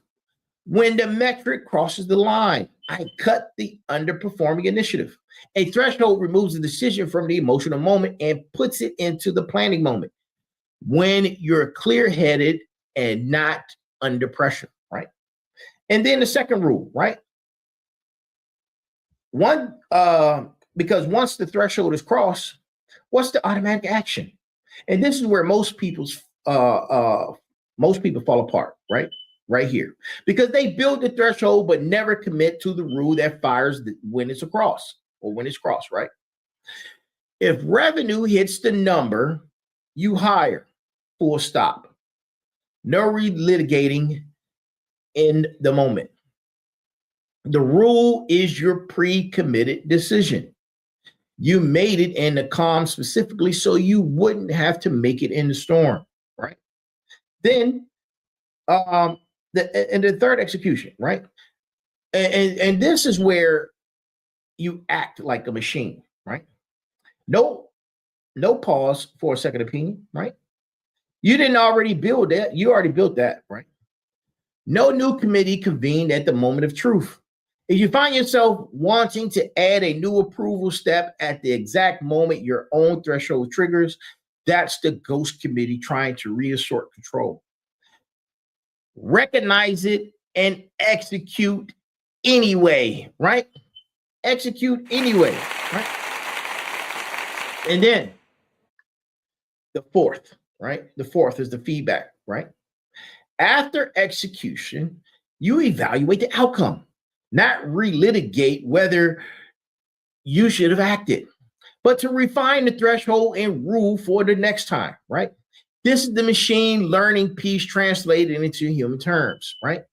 When the metric crosses the line, I cut the underperforming initiative. A threshold removes the decision from the emotional moment and puts it into the planning moment. When you're clear-headed and not under pressure, right? And then the second rule, right? Because once the threshold is crossed, what's the automatic action? And this is where most people fall apart, right? Right here, because they build the threshold but never commit to the rule that fires when it's across or when it's crossed, right? If revenue hits the number, you hire, full stop. No relitigating in the moment. The rule is your pre-committed decision. You made it in the calm specifically so you wouldn't have to make it in the storm, right? Then, the third execution, right? And this is where you act like a machine, right? No pause for a second opinion, right? You didn't already build that. You already built that, right? No new committee convened at the moment of truth. If you find yourself wanting to add a new approval step at the exact moment your own threshold triggers, that's the ghost committee trying to reassert control. Recognize it and execute anyway, right? Execute anyway, right? And then the fourth, right? The fourth is the feedback, right? After execution, you evaluate the outcome, not relitigate whether you should have acted, but to refine the threshold and rule for the next time, right? This is the machine learning piece translated into human terms, right?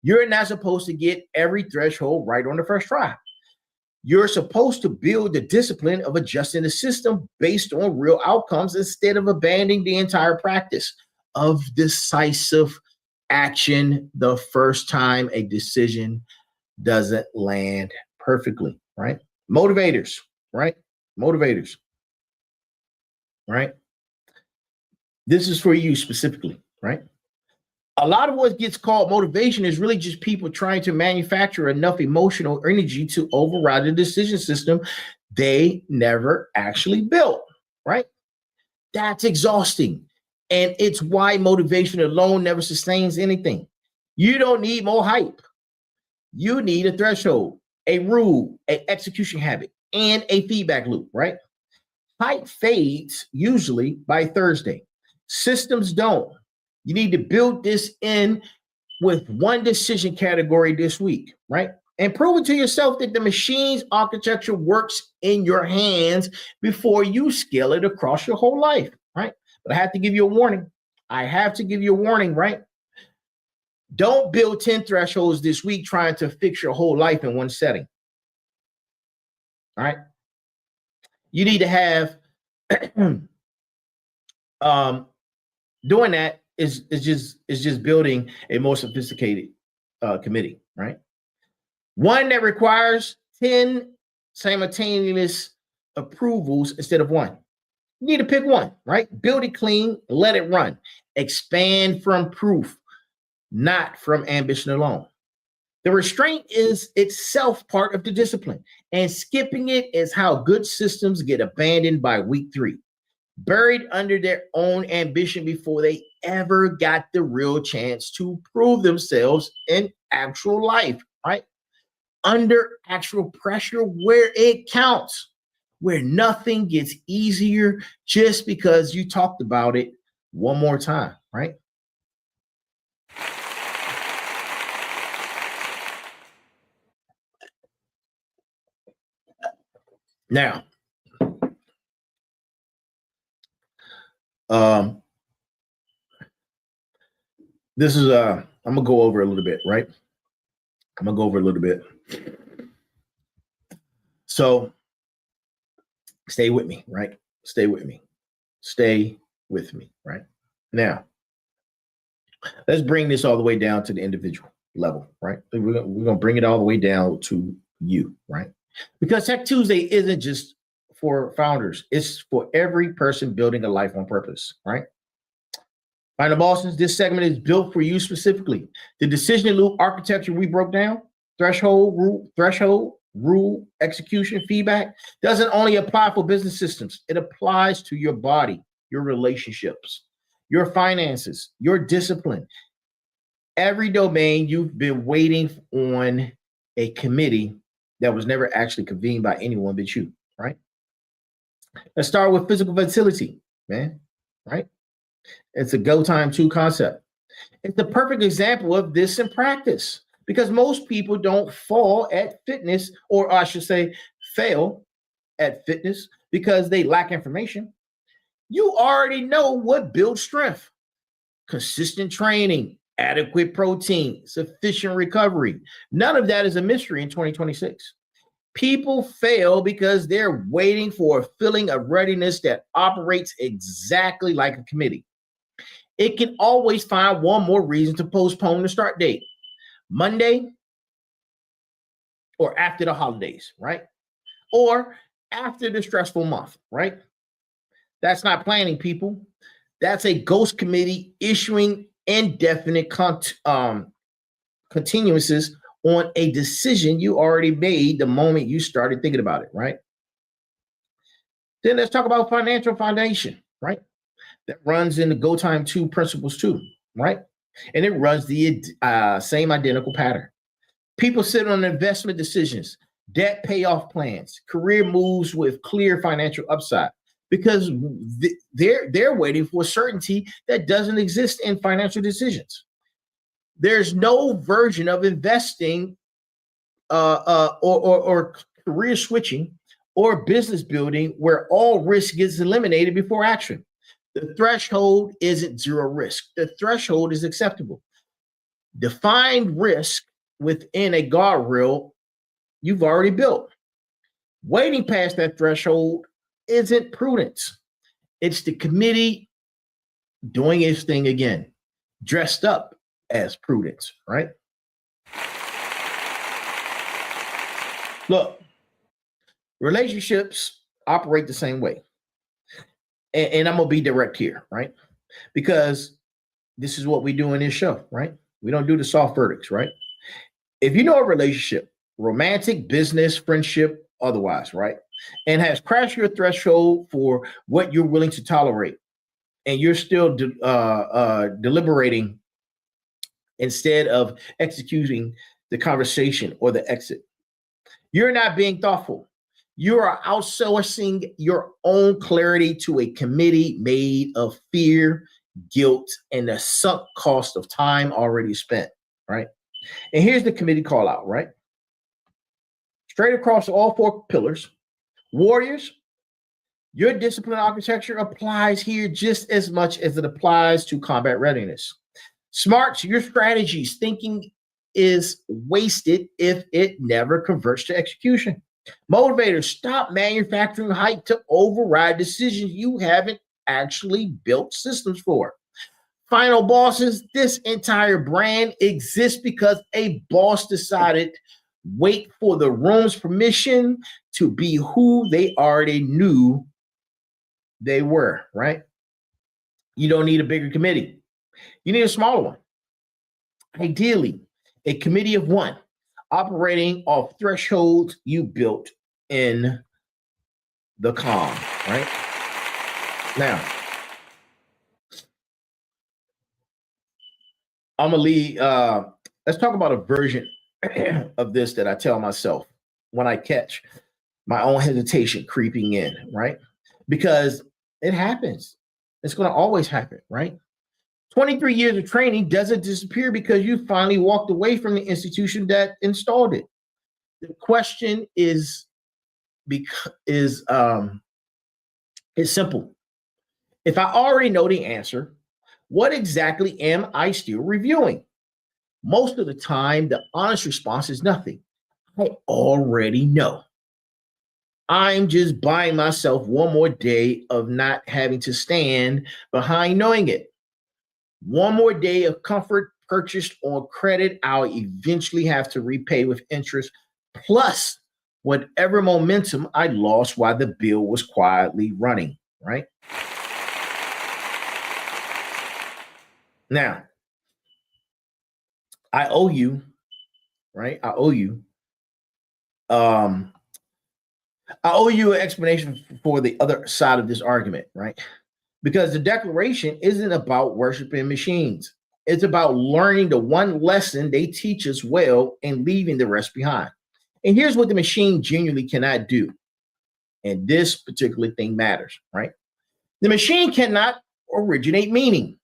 You're not supposed to get every threshold right on the first try. You're supposed to build the discipline of adjusting the system based on real outcomes instead of abandoning the entire practice of decisive action the first time a decision doesn't land perfectly, right? Motivators, right? Motivators, right? This is for you specifically, right? A lot of what gets called motivation is really just people trying to manufacture enough emotional energy to override the decision system they never actually built, right? That's exhausting. And it's why motivation alone never sustains anything. You don't need more hype. You need a threshold, a rule, an execution habit, and a feedback loop, right? Hype fades usually by Thursday. Systems don't. You need to build this in with one decision category this week, right? And prove it to yourself that the machine's architecture works in your hands before you scale it across your whole life, right? But I have to give you a warning. I have to give you a warning, right? Don't build 10 thresholds this week trying to fix your whole life in one setting. All right. You need to have doing that is just building a more sophisticated committee, right? One that requires 10 simultaneous approvals instead of one. You need to pick one, right? Build it clean, let it run. Expand from proof, not from ambition alone. The restraint is itself part of the discipline, and skipping it is how good systems get abandoned by week 3, buried under their own ambition before they ever got the real chance to prove themselves in actual life, right? Under actual pressure where it counts, where nothing gets easier just because you talked about it one more time, right? Now, this is I'm gonna go over a little bit, right? I'm gonna go over a little bit. So stay with me, right? Stay with me. Stay with me, right? Now, let's bring this all the way down to the individual level, right? We're gonna bring it all the way down to you, right? Because Tech Tuesday isn't just for founders, it's for every person building a life on purpose, right? Final bosses, this segment is built for you specifically. The decision loop architecture we broke down, threshold, rule, execution, feedback, doesn't only apply for business systems. It applies to your body, your relationships, your finances, your discipline. Every domain you've been waiting on a committee that was never actually convened by anyone but you, right? Let's start with physical facility, man, right? It's a go time 2 concept. It's the perfect example of this in practice because most people don't fall at fitness, or I should say fail at fitness because they lack information. You already know what builds strength: consistent training, adequate protein, sufficient recovery. None of that is a mystery in 2026. People fail because they're waiting for a feeling of readiness that operates exactly like a committee. It can always find one more reason to postpone the start date: Monday or after the holidays, right? Or after the stressful month, right? That's not planning, people. That's a ghost committee issuing indefinite continuances on a decision you already made the moment you started thinking about it, right? Then let's talk about financial foundation, right? That runs in the Go Time 2 principles too, right? And it runs the same identical pattern. People sit on investment decisions, debt payoff plans, career moves with clear financial upside because they're waiting for certainty that doesn't exist in financial decisions. There's no version of investing or career switching or business building where all risk gets eliminated before action. The threshold isn't zero risk. The threshold is acceptable. Define risk within a guardrail you've already built. Waiting past that threshold isn't prudence. It's the committee doing its thing again, dressed up as prudence, right? Look, relationships operate the same way. And I'm going to be direct here, right? Because this is what we do in this show, right? We don't do the soft verdicts, right? If you know a relationship, romantic, business, friendship, otherwise, right? And has crashed your threshold for what you're willing to tolerate, and you're still deliberating instead of executing the conversation or the exit, you're not being thoughtful. You are outsourcing your own clarity to a committee made of fear, guilt, and the sunk cost of time already spent, right? And here's the committee call out, right? Straight across all 4 pillars. Warriors, your discipline architecture applies here just as much as it applies to combat readiness. Smarts, your strategies thinking is wasted if it never converts to execution. Motivators, stop manufacturing hype to override decisions you haven't actually built systems for. Final bosses, this entire brand exists because a boss decided wait for the room's permission to be who they already knew they were, right? You don't need a bigger committee. You need a smaller one. Ideally, a committee of 1 operating off thresholds you built in the calm, right? Now, I'm gonna leave. Let's talk about a version of this that I tell myself when I catch my own hesitation creeping in, right? Because it happens. It's going to always happen, right? 23 years of training doesn't disappear because you finally walked away from the institution that installed it. The question is simple. If I already know the answer, what exactly am I still reviewing? Most of the time, the honest response is nothing. I already know. I'm just buying myself one more day of not having to stand behind knowing it. One more day of comfort purchased on credit I'll eventually have to repay with interest, plus whatever momentum I lost while the bill was quietly running, right? Now, I owe you, right? I owe you an explanation for the other side of this argument, right? Because the declaration isn't about worshiping machines. It's about learning the one lesson they teach us well and leaving the rest behind. And here's what the machine genuinely cannot do. And this particular thing matters, right? The machine cannot originate meaning.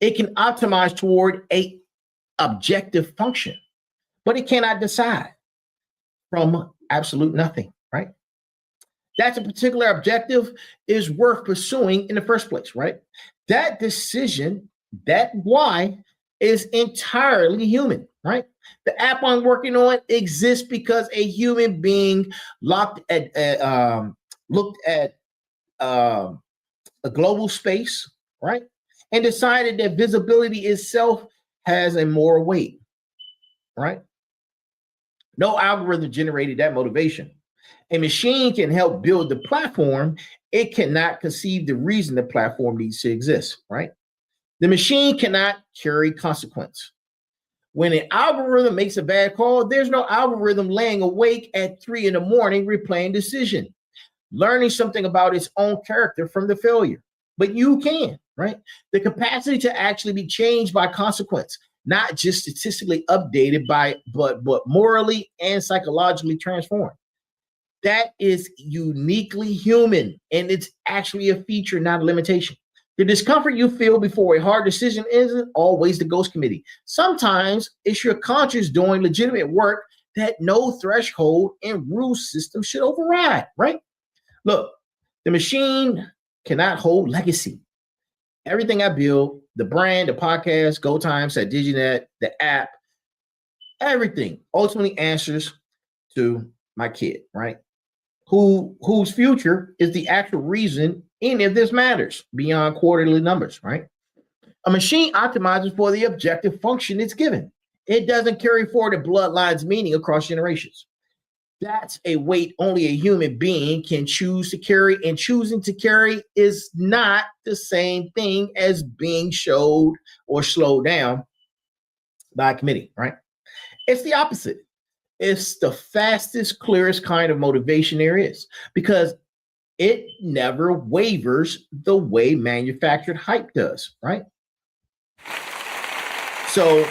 It can optimize toward a objective function, but it cannot decide from absolute nothing, right? That's a particular objective is worth pursuing in the first place, right? That decision, that why, is entirely human, right? The app I'm working on exists because a human being looked at a global space, right? And decided that visibility itself has a moral weight, right? No algorithm generated that motivation. A machine can help build the platform. It cannot conceive the reason the platform needs to exist, right? The machine cannot carry consequence. When an algorithm makes a bad call, there's no algorithm laying awake at 3 a.m. replaying decision, learning something about its own character from the failure. But you can, right? The capacity to actually be changed by consequence, not just statistically updated but morally and psychologically transformed. That is uniquely human, and it's actually a feature, not a limitation. The discomfort you feel before a hard decision isn't always the ghost committee. Sometimes it's your conscience doing legitimate work that no threshold and rule system should override, right? Look, the machine cannot hold legacy. Everything I build, the brand, the podcast, Go Time, DigiNet, the app, everything ultimately answers to my kid, right? Whose future is the actual reason any of this matters beyond quarterly numbers, right? A machine optimizes for the objective function it's given. It doesn't carry forward a bloodline's meaning across generations. That's a weight only a human being can choose to carry, and choosing to carry is not the same thing as being showed or slowed down by a committee, right? It's the opposite. It's the fastest, clearest kind of motivation there is because it never wavers the way manufactured hype does, right? So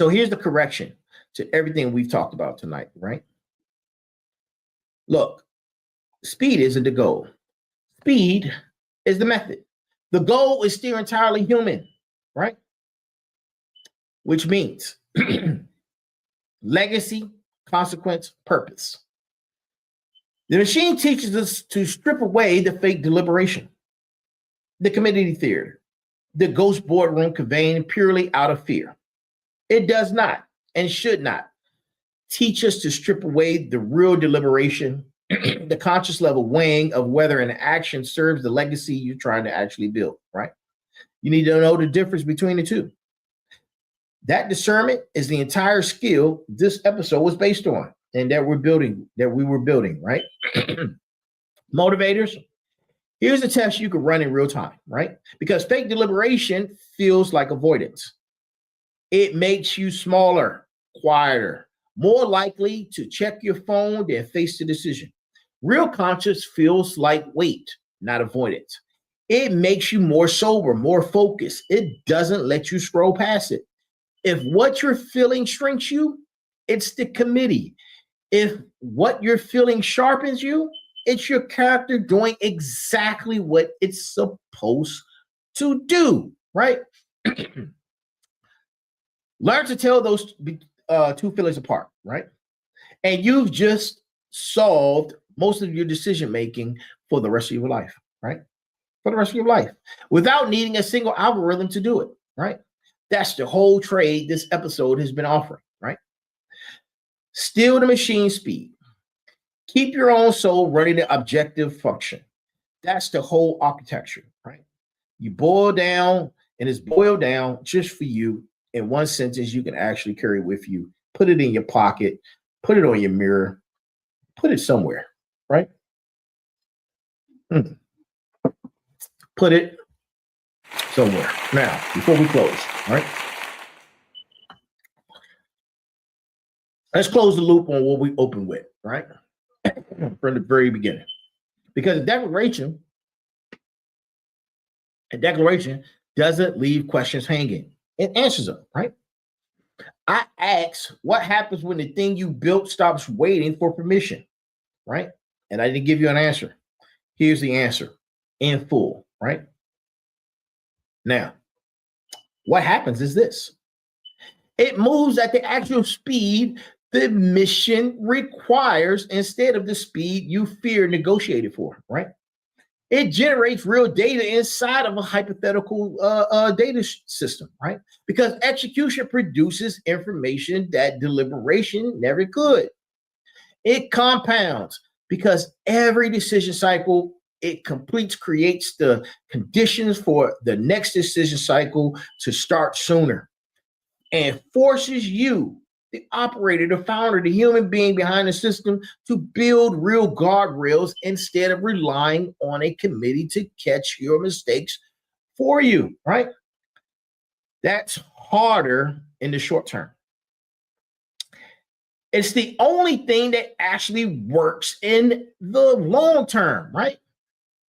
here's the correction to everything we've talked about tonight, right? Look, speed isn't the goal. Speed is the method. The goal is still entirely human, right? Which means legacy, consequence, purpose. The machine teaches us to strip away the fake deliberation, the committee theater, the ghost boardroom convene purely out of fear. It does not and should not teach us to strip away the real deliberation, the conscious level weighing of whether an action serves the legacy you're trying to actually build, right? You need to know the difference between the two. That discernment is the entire skill this episode was based on and that we were building, right? Motivators, here's a test you could run in real time, right? Because fake deliberation feels like avoidance. It makes you smaller, quieter, more likely to check your phone than face the decision. Real conscious feels like weight, not avoidance. It makes you more sober, more focused. It doesn't let you scroll past it. If what you're feeling shrinks you, it's the committee. If what you're feeling sharpens you, it's your character doing exactly what it's supposed to do, right? Learn to tell those two feelings apart, right? And you've just solved most of your decision making for the rest of your life, right? For the rest of your life without needing a single algorithm to do it, right? That's the whole trade this episode has been offering, right? Steal the machine speed. Keep your own soul running the objective function. That's the whole architecture, right? You boil down, and it's boiled down just for you in one sentence you can actually carry with you. Put it in your pocket, put it on your mirror, put it somewhere, right? Put it somewhere. Now, before we close, all right? Let's close the loop on what we opened with, right? From the very beginning. Because a declaration doesn't leave questions hanging. It answers them, right? I ask, what happens when the thing you built stops waiting for permission, right? And I didn't give you an answer. Here's the answer in full, right? Now, what happens is this. It moves at the actual speed the mission requires instead of the speed you fear negotiated for, right? It generates real data inside of a hypothetical data system, right? Because execution produces information that deliberation never could. It compounds because every decision cycle it completes creates the conditions for the next decision cycle to start sooner and forces you, the operator, the founder, the human being behind the system, to build real guardrails instead of relying on a committee to catch your mistakes for you, right? That's harder in the short term. It's the only thing that actually works in the long term, right?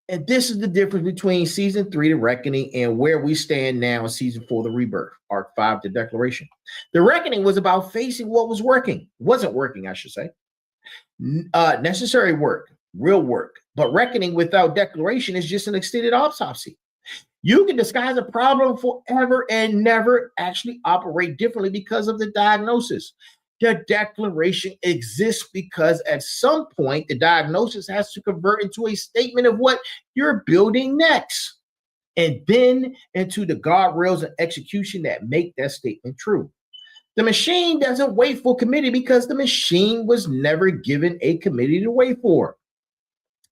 And this is the difference between season 3, The Reckoning, and where we stand now in season 4, The Rebirth, arc 5, The Declaration. The Reckoning was about facing what wasn't working, I should say. Necessary work, real work. But reckoning without declaration is just an extended autopsy. You can disguise a problem forever and never actually operate differently because of the diagnosis. The declaration exists because at some point, the diagnosis has to convert into a statement of what you're building next, and then into the guardrails and execution that make that statement true. The machine doesn't wait for committee because the machine was never given a committee to wait for.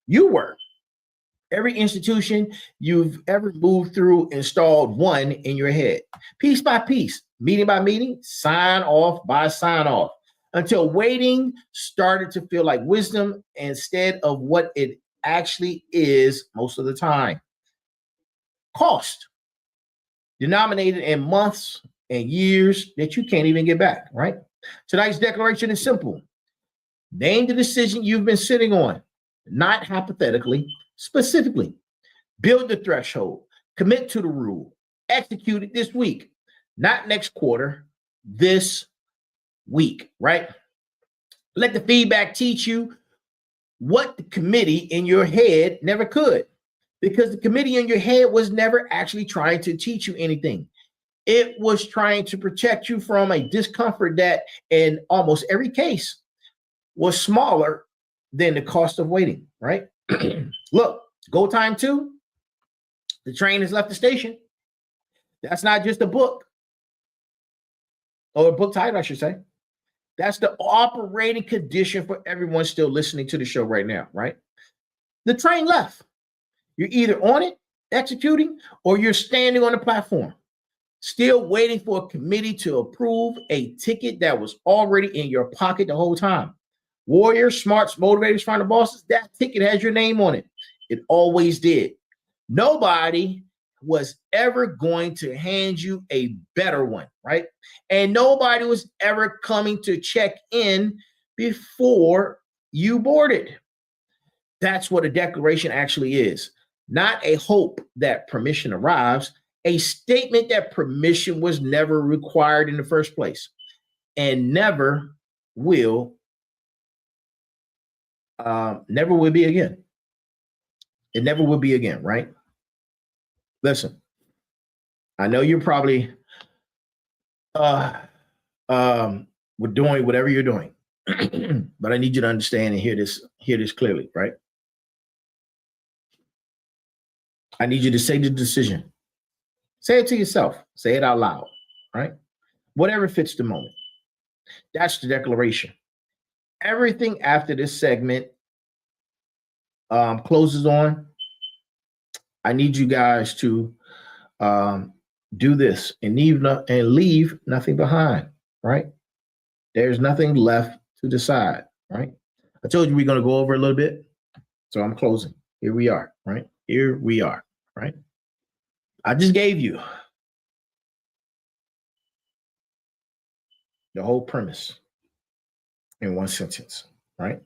You were. Every institution you've ever moved through installed one in your head, piece by piece, meeting by meeting, sign off by sign off, until waiting started to feel like wisdom instead of what it actually is most of the time. Cost, denominated in months and years that you can't even get back, right? Tonight's declaration is simple. Name the decision you've been sitting on, not hypothetically, specifically. Build the threshold, commit to the rule, execute it this week, not next quarter, this week, right? Let the feedback teach you what the committee in your head never could, because the committee in your head was never actually trying to teach you anything. It was trying to protect you from a discomfort that in almost every case was smaller than the cost of waiting, right? Look, go time 2. The train has left the station. That's not just a book, or a book title, I should say. That's the operating condition for everyone still listening to the show right now, right? The train left. You're either on it, executing, or you're standing on the platform, still waiting for a committee to approve a ticket that was already in your pocket the whole time. Warriors, smarts, motivators, final bosses, that ticket has your name on it. It always did. Nobody was ever going to hand you a better one, right? And nobody was ever coming to check in before you boarded. That's what a declaration actually is. Not a hope that permission arrives, a statement that permission was never required in the first place and never will be again. It never will be again, right? Listen, I know you're probably doing whatever you're doing, But I need you to understand and hear this clearly, right? I need you to say the decision. Say it to yourself. Say it out loud, right? Whatever fits the moment. That's the declaration. Everything after this segment closes on, I need you guys to do this and leave nothing behind, right? There's nothing left to decide, right? I told you we're going to go over a little bit, so I'm closing. Here we are, right? Here we are, right? I just gave you the whole premise in one sentence, right?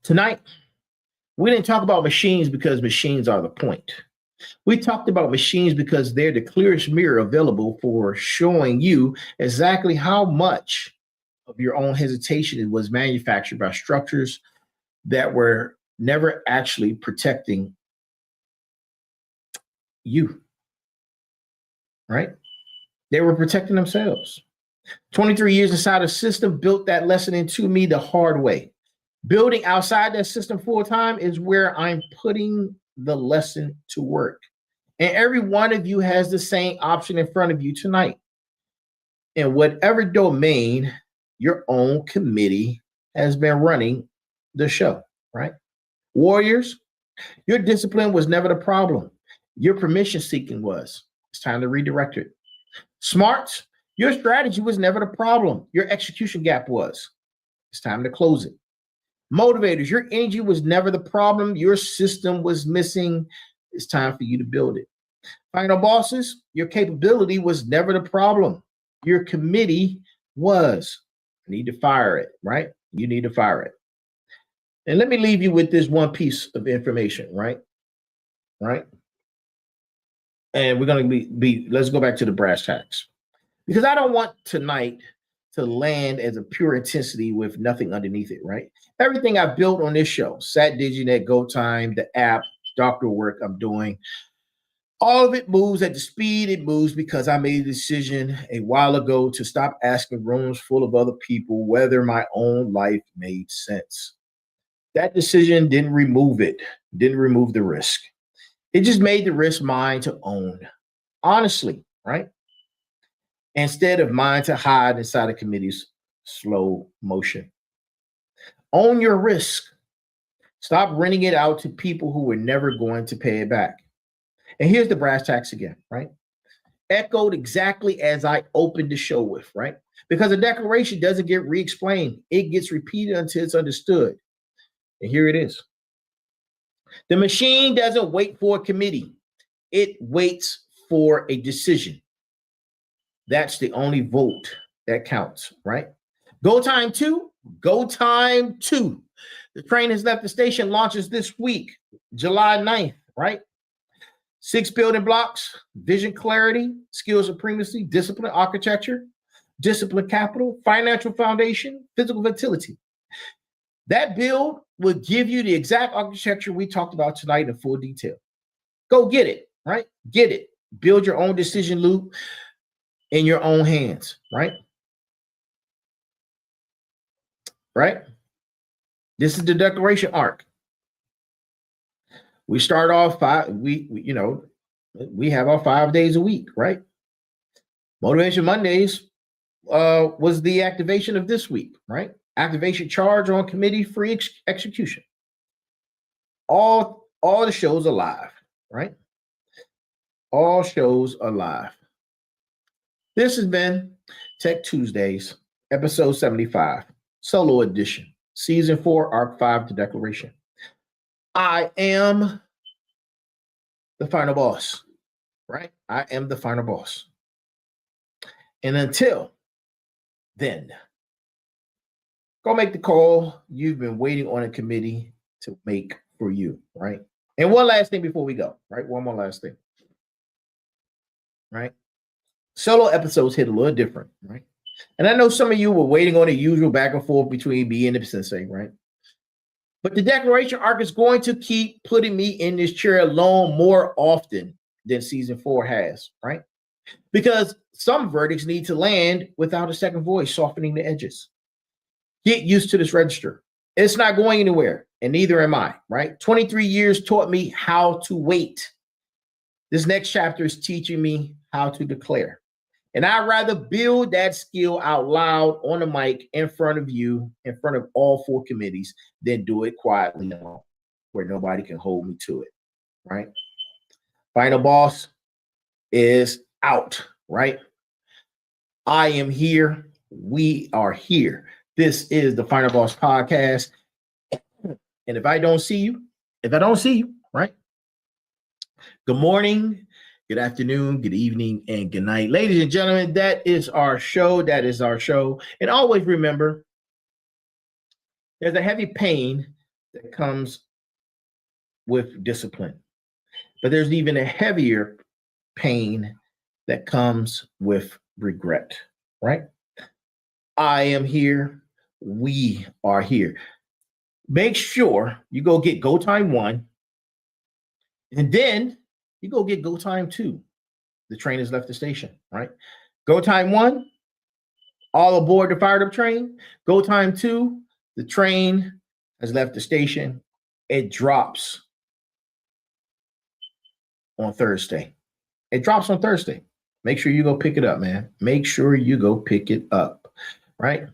Tonight, we didn't talk about machines because machines are the point. We talked about machines because they're the clearest mirror available for showing you exactly how much of your own hesitation was manufactured by structures that were never actually protecting you, right? They were protecting themselves. 23 years inside a system built that lesson into me the hard way. Building outside that system full time is where I'm putting the lesson to work. And every one of you has the same option in front of you tonight. In whatever domain your own committee has been running the show, right? Warriors, your discipline was never the problem. Your permission seeking was. It's time to redirect it. Smarts, your strategy was never the problem. Your execution gap was. It's time to close it. Motivators, your energy was never the problem. Your system was missing. It's time for you to build it. Final bosses, your capability was never the problem. Your committee was. I need to fire it, right? You need to fire it. And let me leave you with this one piece of information, right? Right? And we're going to let's go back to the brass tacks. Because I don't want tonight to land as a pure intensity with nothing underneath it, right? Everything I've built on this show, SatDigiNet, GoTime, the app, doctoral work I'm doing, all of it moves at the speed it moves because I made a decision a while ago to stop asking rooms full of other people whether my own life made sense. That decision didn't remove it, didn't remove the risk. It just made the risk mine to own, honestly, right? Instead of mine to hide inside a committee's slow motion. Own your risk. Stop renting it out to people who were never going to pay it back. And here's the brass tacks again, right? Echoed exactly as I opened the show with, right? Because a declaration doesn't get re-explained. It gets repeated until it's understood. And here it is. The machine doesn't wait for a committee. It waits for a decision. That's the only vote that counts, right? Go time 2. Go time 2. The train has left the station, launches this week, July 9th, right? 6 building blocks: vision clarity, skill supremacy, discipline architecture, discipline capital, financial foundation, physical vitality. That build will give you the exact architecture we talked about tonight in full detail. Go get it, right? Get it. Build your own decision loop in your own hands, right? Right? This is the declaration arc. We start off we have our 5 days a week, right? Motivation Mondays was the activation of this week, right? Activation charge on committee free execution. All the shows are live, right? All shows are live. This has been Tech Tuesdays, episode 75, solo edition, season 4, arc 5, the declaration. I am the final boss, right? I am the final boss. And until then, go make the call you've been waiting on a committee to make for you, right? And one last thing before we go, right? One more last thing, right? Solo episodes hit a little different, right? And I know some of you were waiting on the usual back and forth between me and the Sensei, right? But the declaration arc is going to keep putting me in this chair alone more often than season 4 has, right? Because some verdicts need to land without a second voice softening the edges. Get used to this register. It's not going anywhere, and neither am I, right? 23 years taught me how to wait. This next chapter is teaching me how to declare. And I'd rather build that skill out loud on the mic in front of you, in front of all 4 committees, than do it quietly alone, where nobody can hold me to it, right? Final boss is out, right? I am here. We are here. This is the Final Boss Podcast. And if I don't see you, right? Good morning, good afternoon, good evening, and good night. Ladies and gentlemen, that is our show. And always remember, there's a heavy pain that comes with discipline. But there's even a heavier pain that comes with regret, right? I am here. We are here. Make sure you go get Go Time 1, and then you go get Go Time 2. The train has left the station, right? Go Time 1, all aboard the fired up train. Go Time 2, the train has left the station. It drops on Thursday. Make sure you go pick it up, man. Make sure you go pick it up, right?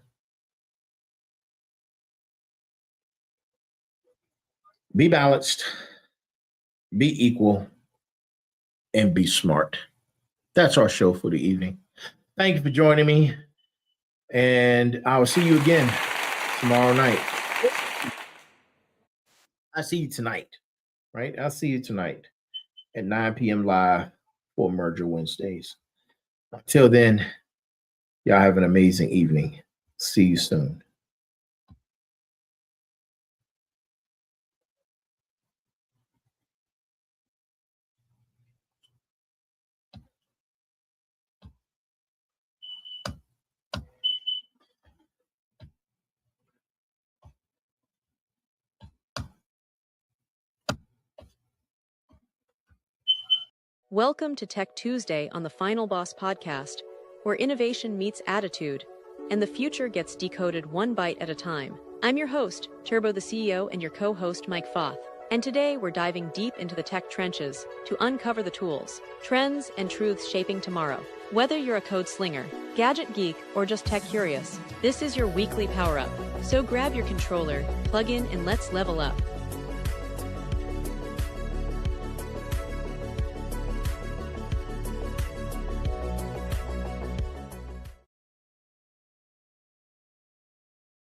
Be balanced, be equal, and be smart. That's our show for the evening. Thank you for joining me, and I will see you again tomorrow night. I see you tonight, right? I'll see you tonight at 9 p.m. live for Merger Wednesdays. Until then, y'all have an amazing evening. See you soon. Welcome to Tech Tuesday on the Final Boss Podcast, where innovation meets attitude, and the future gets decoded one byte at a time. I'm your host, Turbo the CEO, and your co-host, Mike Foth. And today we're diving deep into the tech trenches to uncover the tools, trends, and truths shaping tomorrow. Whether you're a code slinger, gadget geek, or just tech curious, this is your weekly power-up. So grab your controller, plug in, and let's level up.